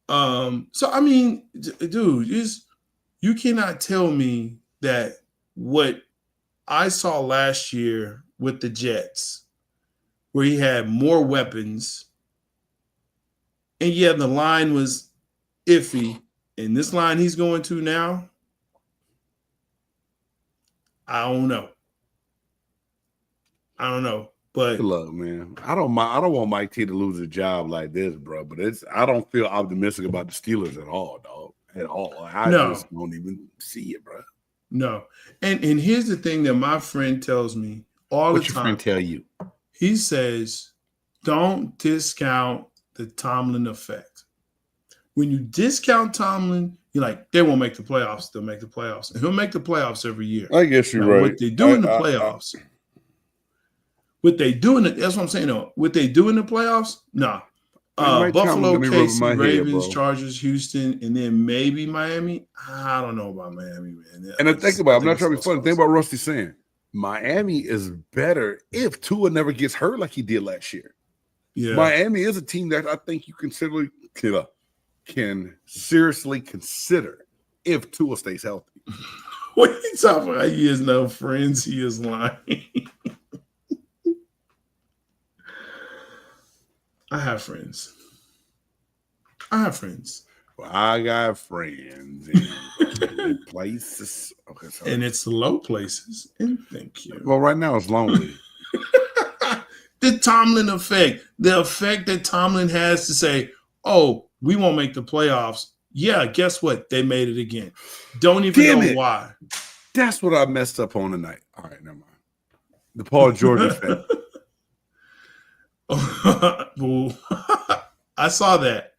So I mean, dude, you cannot tell me that what I saw last year with the Jets, where he had more weapons, and the line was iffy, and this line he's going to now, I don't know. But good luck, man. I don't want Mike T to lose a job like this, bro. But I don't feel optimistic about the Steelers at all, dog. At all. I just don't even see it, bro. No. And here's the thing that my friend tells me all the time. What's your friend tell you? He says, don't discount the Tomlin effect. When you discount Tomlin, you're like, they won't make the playoffs. They'll make the playoffs. And he'll make the playoffs every year. I guess you're right. What they do in the playoffs. That's what I'm saying, though. What they do in the playoffs? Nah. Buffalo, KC, Ravens, Chargers, Houston, and then maybe Miami. I don't know about Miami, man. And I think about it, I'm not trying to be funny. Think about Rusty saying Miami is better if Tua never gets hurt like he did last year. Yeah. Miami is a team that I think you can seriously consider if Tua stays healthy. What are you talking about? He has no friends. He is lying. I have friends. Well, I got friends in places. Okay, sorry. And it's low places. And thank you. Well, right now it's lonely. The Tomlin effect. The effect that Tomlin has to say, oh, we won't make the playoffs. Yeah, guess what? They made it again. Don't even know why. That's what I messed up on tonight. All right, never mind. The Paul George effect. I saw that.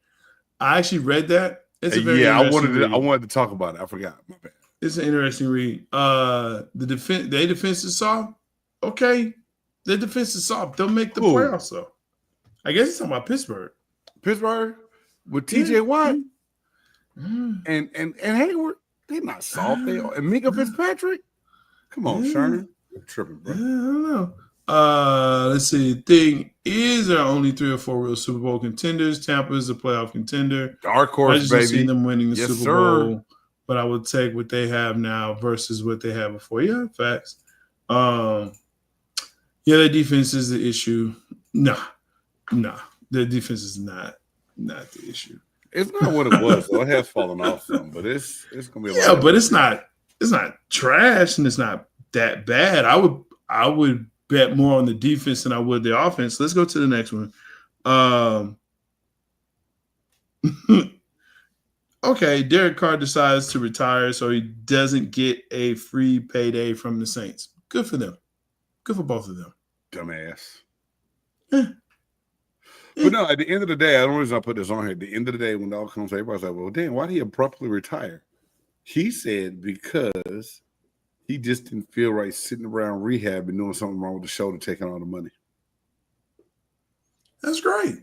I actually read that. It's a very I wanted to talk about it. I forgot. My bad. It's an interesting read. Their defense is soft. Okay, their defense is soft. They'll make the playoffs though. I guess it's talking about Pittsburgh. Pittsburgh with TJ Watt and Hayward. They're not soft. They are. And Minka Fitzpatrick. Come on, Sherman. You're tripping, bro. I don't know. Let's see. The thing is, there are only 3 or 4 real Super Bowl contenders. Tampa is a playoff contender. Dark horse, I just baby. see them winning the Super Bowl, but I would take what they have now versus what they had before. Yeah, facts. Their defense is the issue. Nah, their defense is not the issue. It's not what it was. Though. It has fallen off some, but it's gonna be but it's not trash and it's not that bad. I would bet more on the defense than I would the offense. Let's go to the next one. Okay, Derek Carr decides to retire so he doesn't get a free payday from the Saints. Good for them. Good for both of them. Dumbass. Eh. But no, at the end of the day, I don't know reason I put this on here. At the end of the day, when it all comes to everybody's like, well, damn, why did he abruptly retire? He said because he just didn't feel right sitting around rehab and doing something wrong with the shoulder, taking all the money. That's great.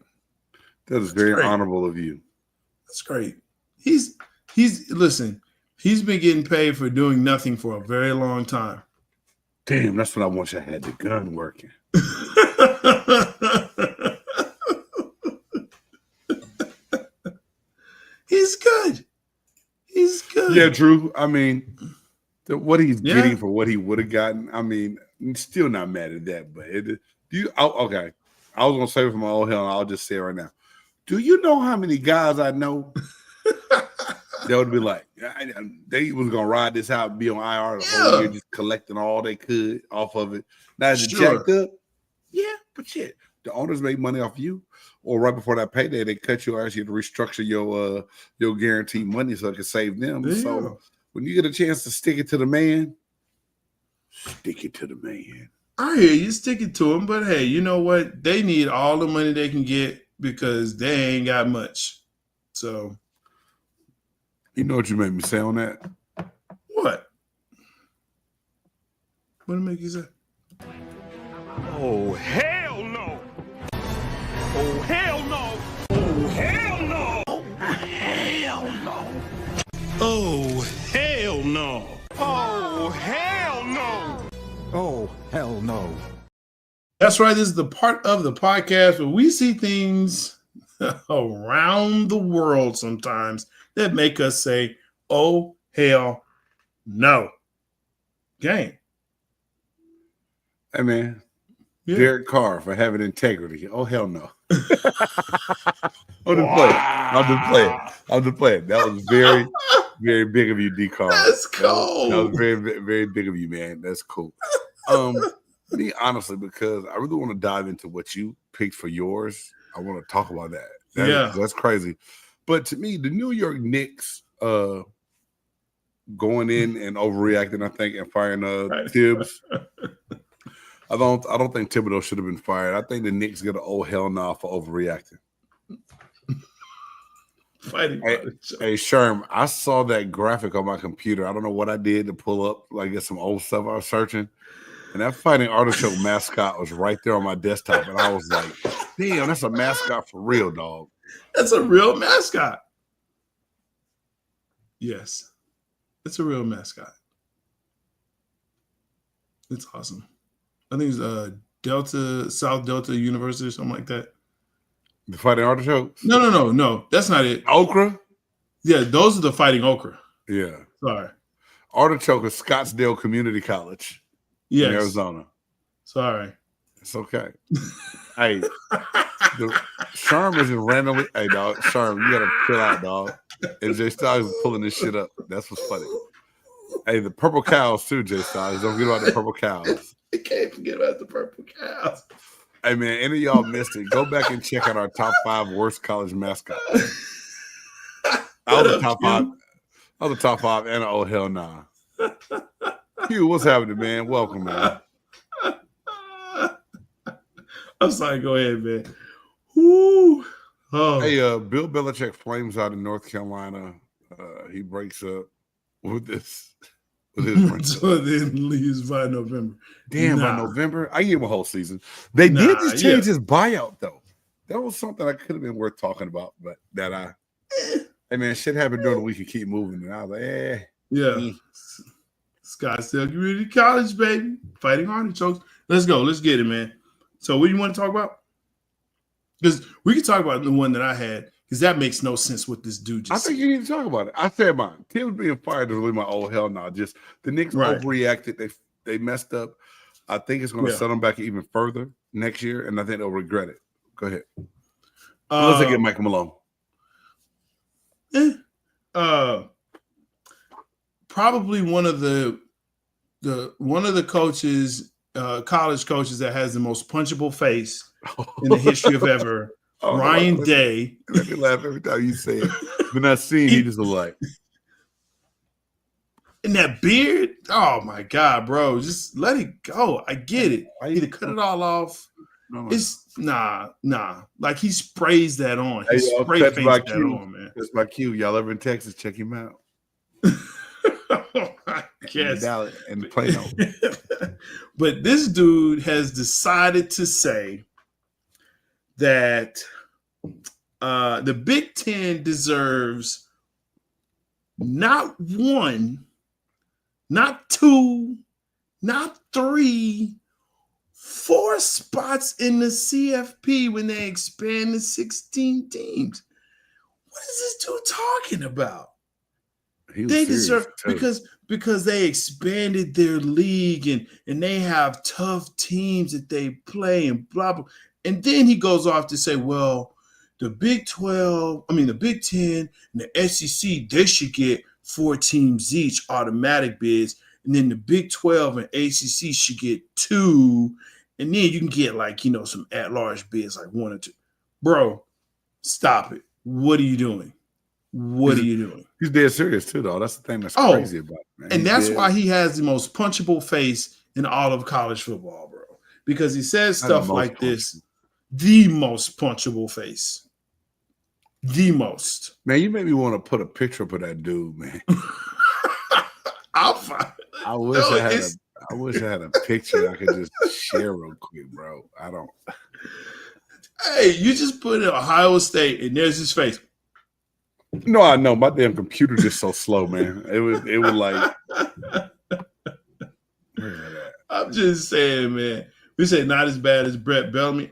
That is very honorable of you. That's great. He's listen, he's been getting paid for doing nothing for a very long time. Damn, that's when I wish I had the gun working. He's good. He's good. Yeah, Drew. I mean, what he's getting for what he would have gotten, I mean, I'm still not mad at that. But okay. I was gonna say it from my old hell, and I'll just say it right now. Do you know how many guys I know that would be like, they was gonna ride this out and be on IR the whole year, just collecting all they could off of it. Now is it jacked up? Yeah, but shit, the owners make money off you, or right before that payday, they cut you, ask you to restructure your guaranteed money so it can save them. Yeah. So when you get a chance to stick it to the man, stick it to the man. I hear you, stick it to them, but hey, you know what? They need all the money they can get because they ain't got much. So, you know what you made me say on that? What? What did it make you say? Oh, hell no! Oh, hell no! Oh, hell no! Oh, hell no! Oh, hell no! Oh, hell no! Oh, hell no. That's right. This is the part of the podcast where we see things around the world sometimes that make us say, oh, hell no. Game. Hey, man. Yeah. Derek Carr for having integrity. Oh, hell no. I'm just playing. That was very, very big of you, D. Carr. That's cool. That was very, very big of you, man. That's cool. Me, honestly, because I really want to dive into what you picked for yours. I want to talk about that. That's crazy. But to me, the New York Knicks going in and overreacting, I think, and firing Tibbs. I don't think Thibodeau should have been fired. I think the Knicks get an old hell no for overreacting. Fighting. Hey, Sherm, I saw that graphic on my computer. I don't know what I did to pull up, like, get some old stuff I was searching. And that Fighting Artichoke mascot was right there on my desktop. And I was like, damn, that's a mascot for real, dog. That's a real mascot. Yes. It's a real mascot. It's awesome. I think it's South Delta University or something like that. The Fighting Artichokes? No. That's not it. Okra? Yeah, those are the Fighting Okra. Yeah. Sorry. Artichoke is Scottsdale Community College in Arizona. Sorry. It's okay. Hey, the Sherm is just randomly. Hey, dog, Sherm, you gotta chill out, dog. And J-Stogs is pulling this shit up. That's what's funny. Hey, the purple cows too, J-Stogs. Don't forget about the purple cows. I can't forget about the purple cows. Hey, man, any of y'all missed it, go back and check out our top 5 worst college mascots. I was the top 5 and oh hell nah. Hugh, what's happening, man? Welcome, man. I'm sorry, go ahead, man. Woo. Oh. Hey, Bill Belichick flames out in North Carolina. He breaks up with his so then leaves by November. Damn, by November? I give him a whole season. They did just change his buyout, though. That was something that could have been worth talking about, but hey, man, shit happened during the week and keep moving. And I was like, Yeah. Scottsdale Community College, baby. Fighting Artichokes. Let's go. Let's get it, man. So what do you want to talk about? Because we can talk about the one that I had, because that makes no sense what this dude just I think you need to talk about it. I said mine. Tim being fired is really my old hell now. Just the Knicks overreacted. They messed up. I think it's going to set them back even further next year, and I think they'll regret it. Go ahead. Unless they get Michael Malone. Probably one of the coaches college coaches that has the most punchable face in the history of ever. Ryan Day. Let me laugh every time you say it. When I seen he just was like. And that beard, oh my God, bro. Just let it go. I get it. Either cut it all off. No. It's nah. Like he sprays that on. He Hey, spray that's paints my that cue. on, man. That's my cue. Y'all ever in Texas, check him out. I guess. And Plano. But this dude has decided to say that the Big Ten deserves not one, not two, not three, 4 spots in the CFP when they expand to 16 teams. What is this dude talking about? They deserve because they expanded their league and they have tough teams that they play and blah blah. And then he goes off to say, well, the Big 10 and the SEC, they should get 4 teams each, automatic bids. And then the Big 12 and ACC should get 2. And then you can get some at-large bids, like 1 or 2. Bro, stop it. What are you doing? What are you doing? He's dead serious too, though. That's the thing that's crazy about it, man. And that's why he has the most punchable face in all of college football, bro. Because he says stuff like this, the most punchable face. The most. Man, you made me want to put a picture up of that dude, man. I'll find it. I wish I had a picture I could just share real quick, bro. I don't. Hey, you just put in Ohio State and there's his face. No, I know. My damn computer just so slow, man. It was like. I'm just saying, man. We say not as bad as Brett Bellamy.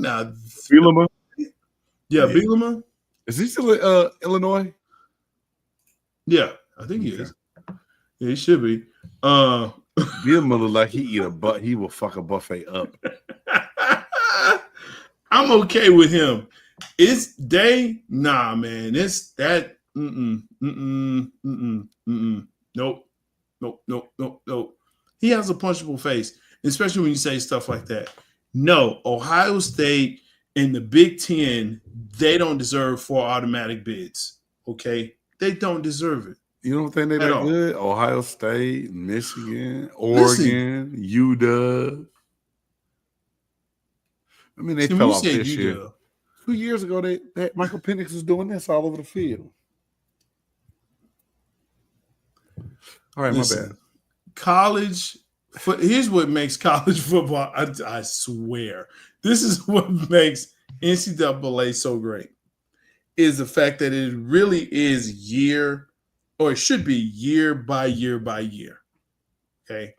Now Bielema? Yeah, Bielema. Is he still in Illinois? Yeah, I think he is. Yeah, he should be. Bielema look like he will fuck a buffet up. I'm okay with him. It's day, nah, man. It's that. Nope. He has a punchable face, especially when you say stuff like that. No, Ohio State and the Big Ten, they don't deserve 4 automatic bids. Okay, they don't deserve it. You don't think they're that good? Ohio State, Michigan, Oregon, UW. I mean, they fell off this year. 2 years ago, they Michael Penix was doing this all over the field. All right, my bad. Here's what makes college football. I swear, this is what makes NCAA so great. Is the fact that it really is it should be year by year by year. Okay.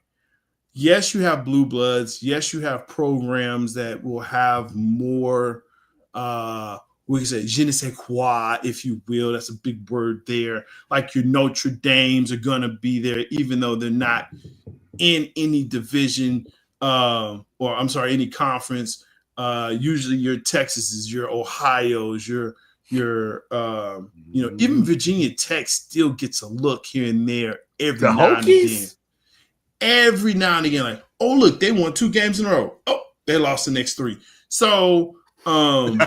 Yes, you have blue bloods. Yes, you have programs that will have more. We can say je ne sais quoi, if you will. That's a big word there. Like your Notre Dames are going to be there, even though they're not in any division any conference. Usually your Texases, your Ohio's, your even Virginia Tech still gets a look here and there every now and again. Every now and again, like, oh, look, they won 2 games in a row. Oh, they lost the next 3. So I'm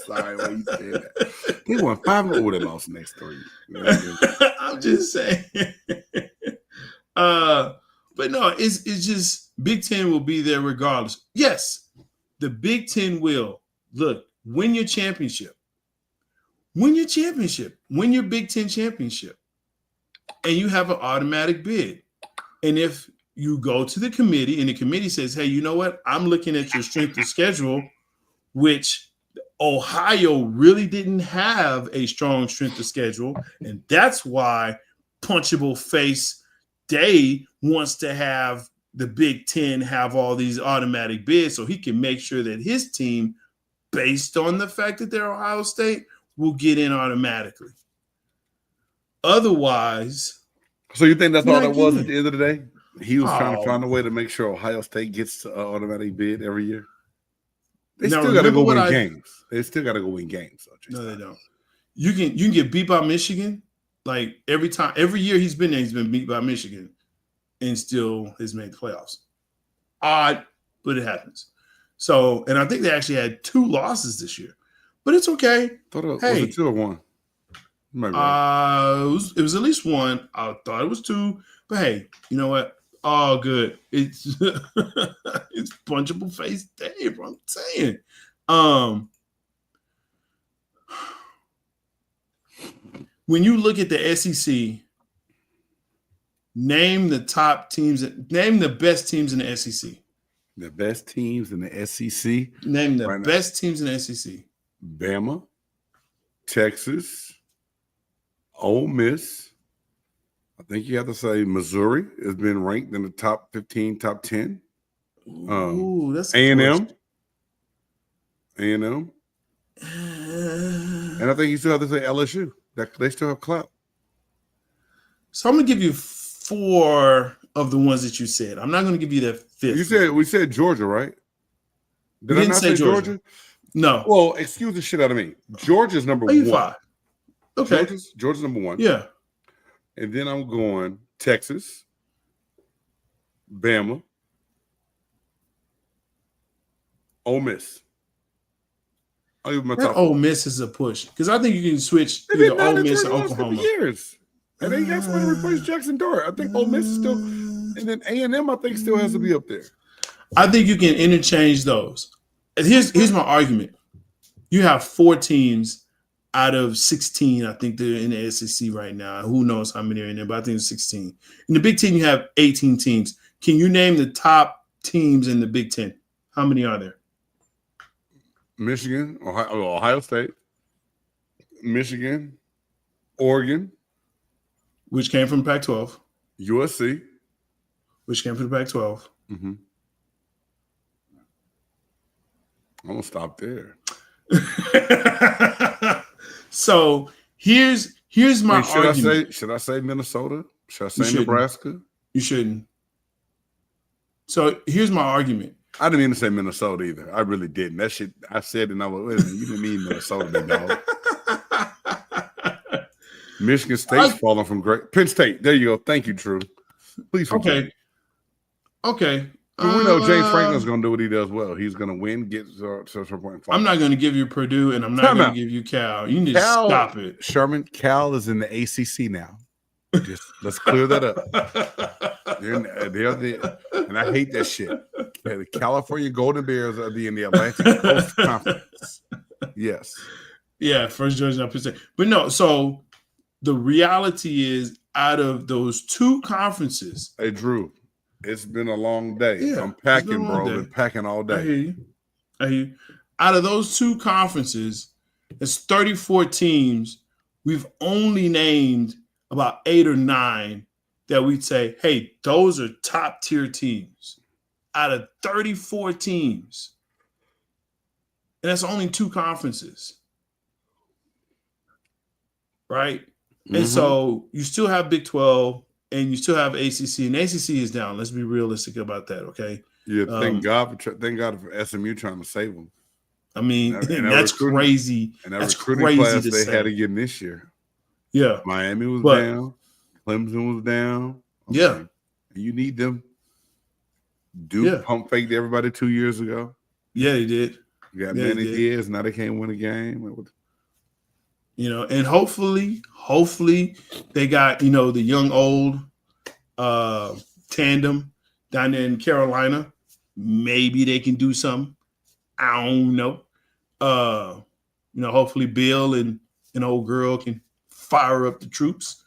sorry when you say that. They won 5 or they lost the next 3. I'm just saying. But no, it's just Big Ten will be there regardless. Yes, the Big Ten will. Look, win your championship. Win your Big Ten championship. And you have an automatic bid. And if you go to the committee and the committee says, hey, you know what? I'm looking at your strength of schedule, which Ohio really didn't have a strong strength of schedule. And that's why Punchable Face Day wants to have the Big Ten have all these automatic bids so he can make sure that his team, based on the fact that they're Ohio State, will get in automatically. Otherwise. So you think that's all that was at the end of the day? He was trying to find a way to make sure Ohio State gets an automatic bid every year. They still got to go win games. They still got to go win games. No, they don't. You can get beat by Michigan, Like every year he's been there, he's been beat by Michigan and still has made the playoffs. Odd, but it happens. So, and I think they actually had 2 losses this year, but it's okay. Was it 2 or 1? It was at least 1. I thought it was 2, but hey, you know what? Oh, good. It's it's punchable face day, bro. I'm saying. When you look at the SEC, name the top teams. Name the best teams in the SEC. The best teams in the SEC. Name the best teams in the SEC. Bama, Texas, Ole Miss. I think you have to say Missouri has been ranked in the top 15, top 10. Ooh, that's A&M. A&M. And I think you still have to say LSU. They still have clout. So I'm going to give you 4 of the ones that you said. I'm not going to give you that 5th. We said Georgia, right? Did I not say Georgia? No. Well, excuse the shit out of me. Georgia's number 1. 5. Okay. Georgia's number 1. Yeah. And then I'm going Texas, Bama, Ole Miss. I'll give my top. Ole Miss is a push because I think you can switch either Ole Miss or Oklahoma. Years. And they got somebody to replace Jackson Dart. I think Ole Miss is still, and then A&M I think still has to be up there. I think you can interchange those. And here's my argument. You have 4 teams out of 16. I think they're in the SEC right now. Who knows how many are in there, but I think it's 16. In the Big Ten, you have 18 teams. Can you name the top teams in the Big Ten? How many are there? Michigan, Ohio State, Michigan, Oregon, which came from Pac-12, USC, which came from the Pac-12. Mm-hmm. I'm gonna stop there. So here's my argument. Should I say Minnesota? Should I say Nebraska? You shouldn't. So here's my argument. I didn't mean to say Minnesota either. I really didn't. That shit I said, and I was, wait a minute, you didn't mean Minnesota, big dog. Michigan State's falling from great. Penn State. There you go. Thank you, Drew. Please forgive Okay. me. We know James Franklin's going to do what he does well. He's going to win, get to a point. I'm not going to give you Purdue, and I'm not going to give you Cal. You need to stop it. Sherman, Cal is in the ACC now. Just let's clear that up. And I hate that shit. The California Golden Bears are in the Atlantic Coast Conference. Yes. Yeah, first Georgia, Penn State. But no, so the reality is, out of those 2 conferences. Hey, Drew, it's been a long day. Yeah, I'm packing, bro. Been packing all day. I hear you. Out of those 2 conferences, it's 34 teams. We've only named about 8 or 9 that we'd say, hey, those are top tier teams out of 34 teams. And that's only 2 conferences. Right? Mm-hmm. And so you still have Big 12 and you still have ACC, and ACC is down. Let's be realistic about that, okay? Yeah, thank God for SMU trying to save them. I mean, that's crazy. And that that's recruiting crazy class to they say. had again this year. Yeah. Miami was down. Clemson was down. Okay. Yeah. You need them. Duke pump faked everybody 2 years ago. Yeah, he did. You got many years. Now they can't win a game. You know, and hopefully they got, the young old tandem down there in Carolina. Maybe they can do something. I don't know. Hopefully Bill and an old girl can fire up the troops.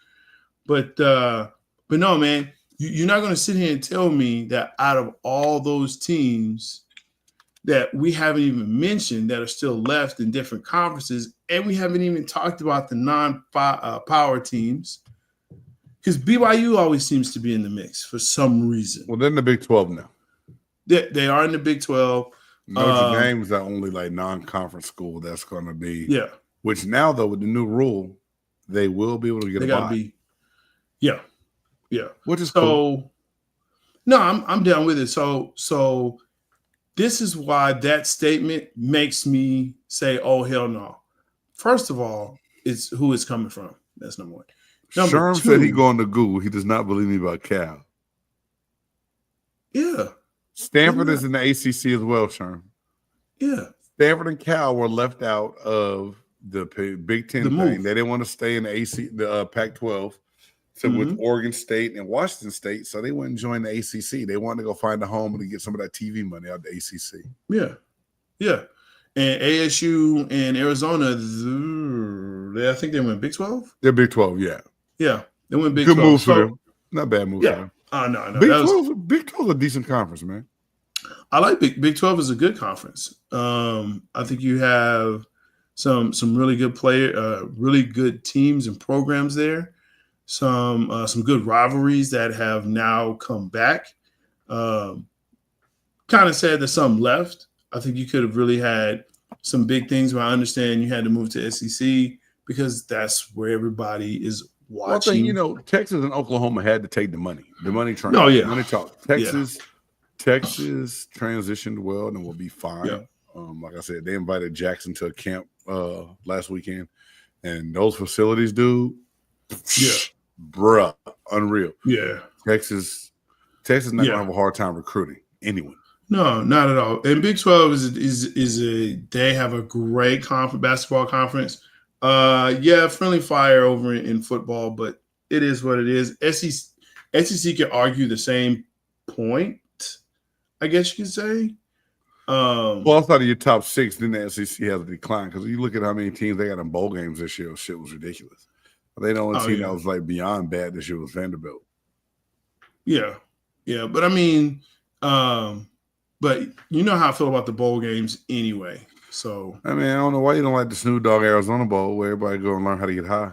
But no, man, you're not going to sit here and tell me that out of all those teams that we haven't even mentioned that are still left in different conferences, and we haven't even talked about the non-power teams, because BYU always seems to be in the mix for some reason. Well, they're in the Big 12 now. They are in the Big 12. Notre Dame's the only non-conference school that's going to be. Yeah. Which now, though, with the new rule, they will be able to get a bye. Yeah. Which is cool. No, I'm down with it. So this is why that statement makes me say, oh, hell no. First of all, it's who it's coming from. That's number 1. Sherm said he going to Google. He does not believe me about Cal. Yeah. Stanford is in the ACC as well, Sherm. Yeah. Stanford and Cal were left out of the Big Ten thing. They didn't want to stay in the Pac-12. So with Oregon State and Washington State, so they wouldn't join the ACC. They wanted to go find a home and get some of that TV money out of the ACC. Yeah. Yeah. And ASU and Arizona, I think they went Big 12? They're Big 12, yeah. Yeah. They went Big Good 12. move for them. Not bad move for them. Oh, no. Big 12 is a decent conference, man. I like Big 12 is a good conference. I think you have some really good really good teams and programs there. Some good rivalries that have now come back. Kind of sad that some left. I think you could have really had some big things, but I understand you had to move to SEC because that's where everybody is watching. Well, I think, Texas and Oklahoma had to take the money train. Oh, yeah. Money talk. Texas transitioned well and will be fine. Yeah. Like I said, they invited Jackson to a camp last weekend, and those facilities, dude. Yeah. Bruh, unreal. Yeah. Texas not gonna have a hard time recruiting anyone. No, not at all. And Big 12 they have a great basketball conference. Friendly fire over in football, but it is what it is. SEC can argue the same point, I guess you could say. Well, outside of your top six, then the SEC has a decline because you look at how many teams they got in bowl games this year. Shit was ridiculous. They the only team that was like beyond bad this year was Vanderbilt. Yeah, but I mean, but you know how I feel about the bowl games anyway. So I mean, I don't know why you don't like the Snoop Dogg Arizona Bowl where everybody go and learn how to get high.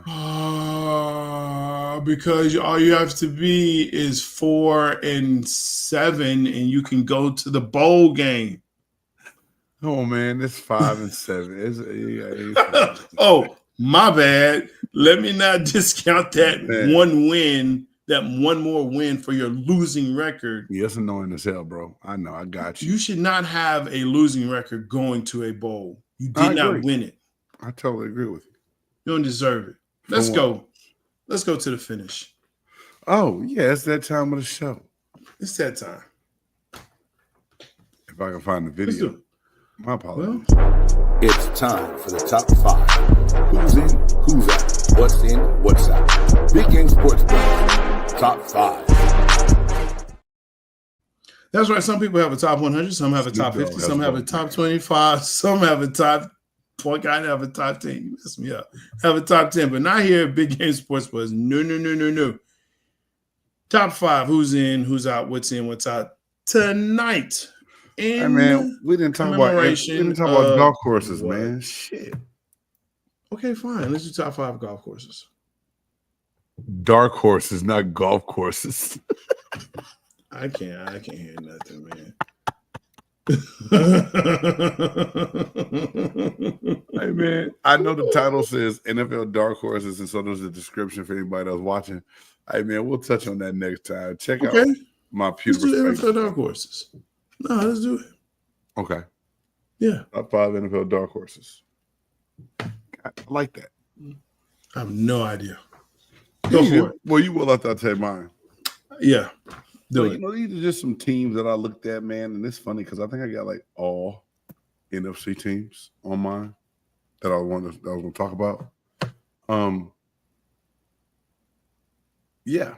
Because all you have to be is 4-7, and you can go to the bowl game. Oh man, it's 5-7. Oh, my bad. Let me not discount that one win, that one more win for your losing record. Yeah, it's annoying as hell, bro. I know. I got you. You should not have a losing record going to a bowl. You did not win it. I totally agree with you. You don't deserve it. Let's go. Let's go to the finish. Oh, yeah, it's that time of the show. It's that time. If I can find the video. My apologies. It's time for the top 5. Who's in, who's out, what's in, what's out. Big Game Sports Buzz, top 5. That's right. Some people have a top 100. Some have a top 50. Some have a top 25. Some have a top point guy have a top 10. You messed me up. Have a top 10, but not here at Big Game Sports Buzz. No. Top 5. Who's in, who's out, what's in, what's out tonight. Hey man, we didn't talk about golf courses, man. Shit. Okay, fine. Let's do top 5 golf courses. Dark horses, not golf courses. I can't hear nothing, man. Hey man, I know the title says NFL dark horses, and so there's a description for anybody that's watching. Hey man, we'll touch on that next time. Check out my pewter. Let's do NFL dark horses. No, let's do it. Okay. Yeah. Top 5 NFL dark horses. I like that. I have no idea. Go for it. Well, you will after I tell you mine. Yeah. These are just some teams that I looked at, man, and it's funny because I think I got like all NFC teams on mine that I was going to talk about. Yeah,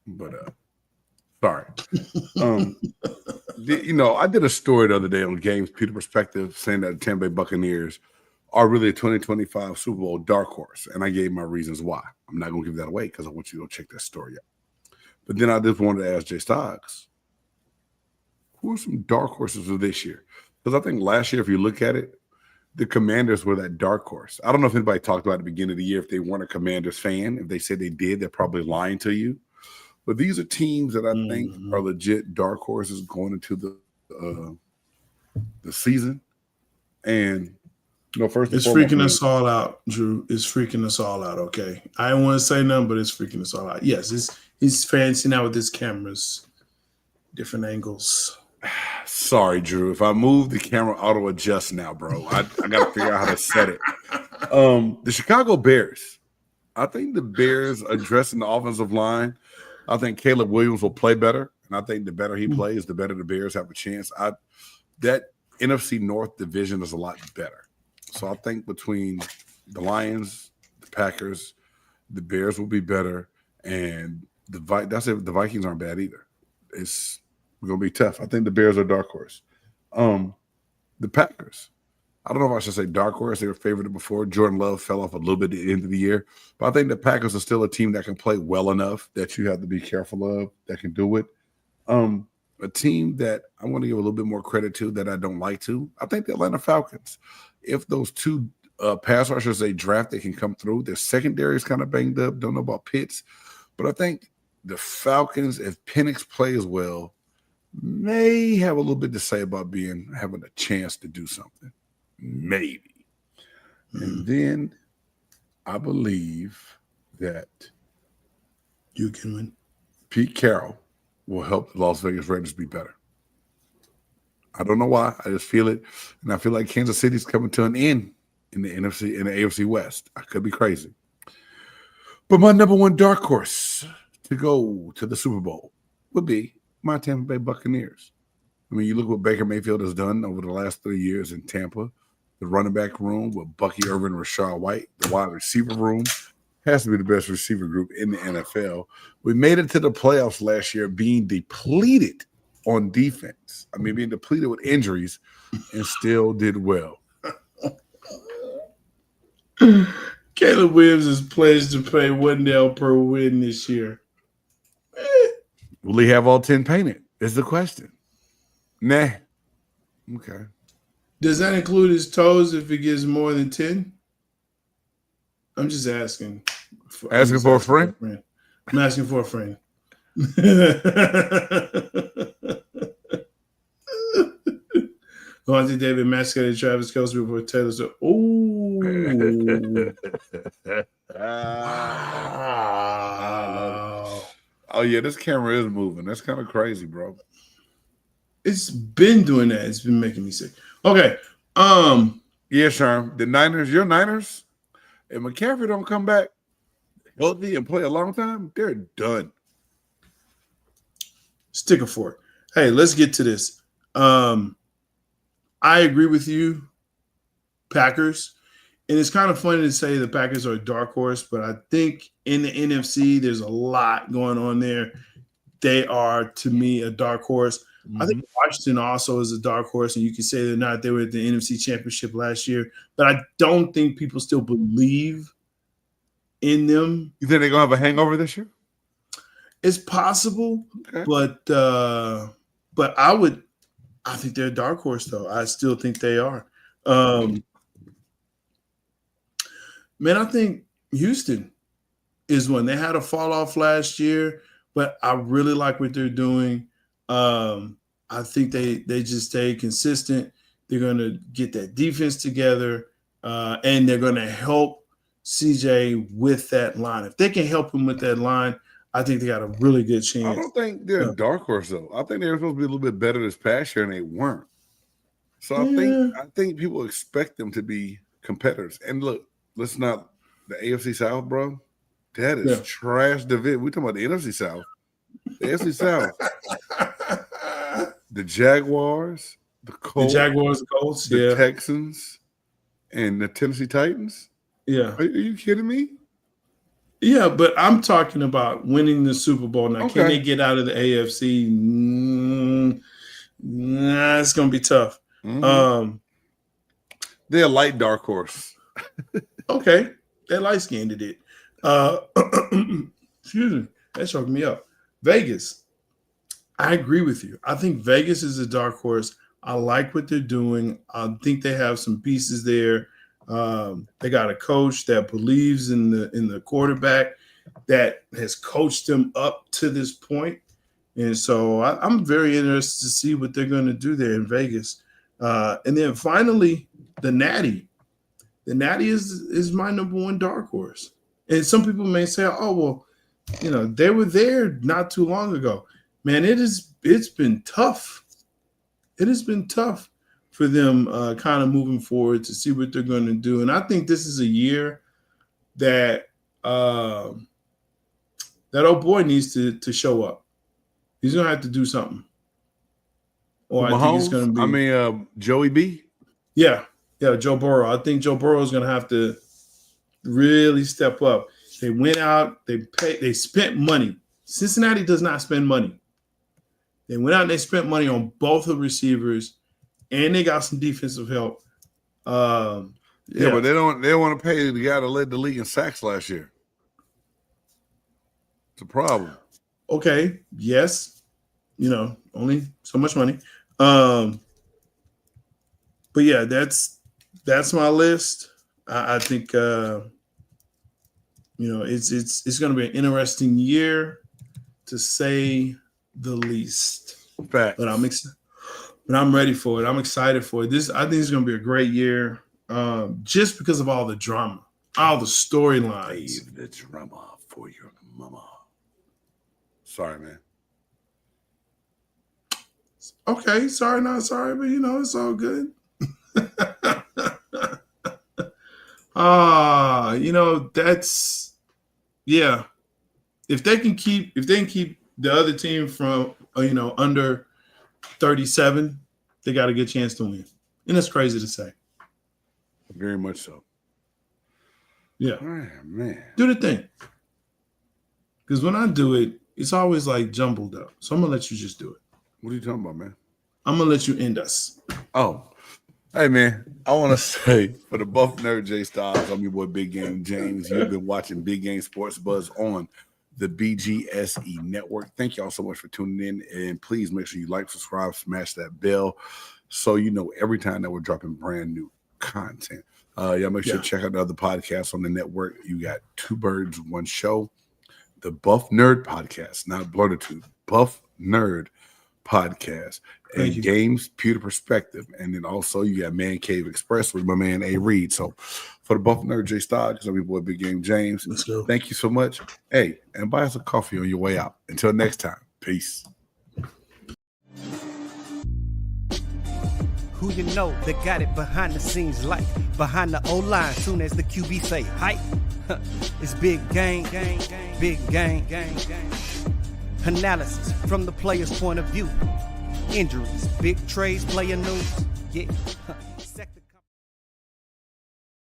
but sorry. I did a story the other day on Games Peter Perspective saying that the Tampa Bay Buccaneers are really a 2025 Super Bowl dark horse, and I gave my reasons why. I'm not going to give that away because I want you to go check that story out. But then I just wanted to ask J-Stogs, who are some dark horses of this year? Because I think last year, if you look at it, the Commanders were that dark horse. I don't know if anybody talked about it at the beginning of the year. If they weren't a Commanders fan, if they said they did, they're probably lying to you. But these are teams that I think are legit dark horses going into the season. And first, it's freaking us all out, Drew. It's freaking us all out. Okay, I don't want to say nothing, but it's freaking us all out. Yes, he's fancy now with his cameras, different angles. Sorry, Drew. If I move the camera, auto adjust now, bro. I got to figure out how to set it. The Chicago Bears I think the Bears addressing the offensive line. I think Caleb Williams will play better, and I think the better he plays, the better the Bears have a chance. That NFC North division is a lot better. So I think between the Lions, the Packers, the Bears will be better, and the Vikings aren't bad either. It's going to be tough. I think the Bears are dark horse. The Packers. I don't know if I should say dark horse. They were favored before. Jordan Love fell off a little bit at the end of the year. But I think the Packers are still a team that can play well enough that you have to be careful of, that can do it. A team that I want to give a little bit more credit to that I don't like to, I think the Atlanta Falcons. If those two pass rushers they draft, they can come through. Their secondary is kind of banged up. Don't know about Pitts. But I think the Falcons, if Penix plays well, may have a little bit to say about having a chance to do something. Maybe. And then I believe that you can win. Pete Carroll will help the Las Vegas Raiders be better. I don't know why. I just feel it. And I feel like Kansas City's coming to an end in the NFC, in the AFC West. I could be crazy. But my number one dark horse to go to the Super Bowl would be my Tampa Bay Buccaneers. I mean, you look what Baker Mayfield has done over the last 3 years in Tampa. The running back room with Bucky Irvin and Rashad White. The wide receiver room has to be the best receiver group in the NFL. We made it to the playoffs last year being depleted on defense. I mean, being depleted with injuries and still did well. Caleb Williams is pledged to pay $1 per win this year. Will he have all 10 painted? Is the question. Nah. Okay. Does that include his toes if he gets more than 10? I'm just asking. Asking for a friend? I'm asking for a friend. Vontae David mascotted Travis Kelce before Taylor Swift. Oh. Wow. Oh, yeah, this camera is moving. That's kind of crazy, bro. It's been doing that. It's been making me sick. Okay. Yeah, Sherm. The Niners, your Niners, if McCaffrey don't come back healthy and play a long time, they're done. Stick a fork. Hey, let's get to this. I agree with you, Packers. And it's kind of funny to say the Packers are a dark horse, but I think in the NFC, there's a lot going on there. They are, to me, a dark horse. I think Washington also is a dark horse, and you can say they're not. They were at the NFC Championship last year, but I don't think people still believe in them. You think they're going to have a hangover this year? It's possible, okay. but I think they're a dark horse, though. I still think they are. Man, I think Houston is one. They had a fall off last year, but I really like what they're doing. I think they just stay consistent. They're going to get that defense together, and they're going to help CJ with that line. If they can help him with that line, I think they got a really good chance. I don't think they're a dark horse, though. I think they were supposed to be a little bit better this past year, and they weren't. So I think people expect them to be competitors. And look, let's not the AFC South, bro. That is trash division. We're talking about the NFC South. The AFC South. The Jaguars, the Colts, the Texans, and the Tennessee Titans. Yeah. Are you kidding me? Yeah, but I'm talking about winning the Super Bowl. Now, can they get out of the AFC? Nah, it's going to be tough. Mm-hmm. They're a light dark horse. Okay. They light-skinned it. Excuse me. That choked me up. Vegas. I agree with you. I think Vegas is a dark horse. I like what they're doing. I think they have some pieces there. They got a coach that believes in the quarterback that has coached them up to this point. And so I'm very interested to see what they're going to do there in Vegas. And then finally, the Natty. The Natty is my number one dark horse. And some people may say, oh, well, they were there not too long ago. Man, it's been tough. It has been tough for them kind of moving forward to see what they're going to do. And I think this is a year that that old boy needs to show up. He's gonna have to do something. Or I think it's gonna be. Joey B. Yeah, Joe Burrow. I think Joe Burrow is gonna have to really step up. They went out. They spent money. Cincinnati does not spend money. They went out and they spent money on both the receivers, and they got some defensive help. But they don't want to pay the guy that led the league in sacks last year. It's a problem. Okay, yes, only so much money. But yeah, that's my list. I think it's going to be an interesting year, to say the least. Facts. But I'm ready for it. I'm excited for it. I think it's going to be a great year, just because of all the drama, all the storylines. Save the drama for your mama. Sorry, man. Okay, sorry, not sorry, but it's all good. That's If they can keep the other team from under 37, they got a good chance to win. And that's crazy to say. Very much so. Yeah. Oh, man. Do the thing. Because when I do it, it's always like jumbled up. So I'm gonna let you just do it. What are you talking about, man? I'm gonna let you end us. Oh. Hey, man, I want to say, for the Buff Nerd J-Stogs, I'm your boy Big Game James. You've been watching Big Game Sports Buzz on the BGSE Network. Thank y'all so much for tuning in. And please make sure you like, subscribe, smash that bell so you know every time that we're dropping brand new content. Y'all make sure to check out the other podcasts on the network. You got Two Birds, One Show, the Buff Nerd Podcast, not Blurtitude, Buff Nerd Podcast, and Games Pewter Perspective. And then also you got Man Cave Express with my man A Reed. So for the Buff Nerd J-Stogs, I'm your boy Big Game James. Let's go. Thank you so much. Hey, and buy us a coffee on your way out. Until next time, peace. Who you know that got it behind the scenes, like behind the O-line, soon as the QB say hype. It's big game, big game. Analysis from the player's point of view. Injuries, big trades, player news. Yeah.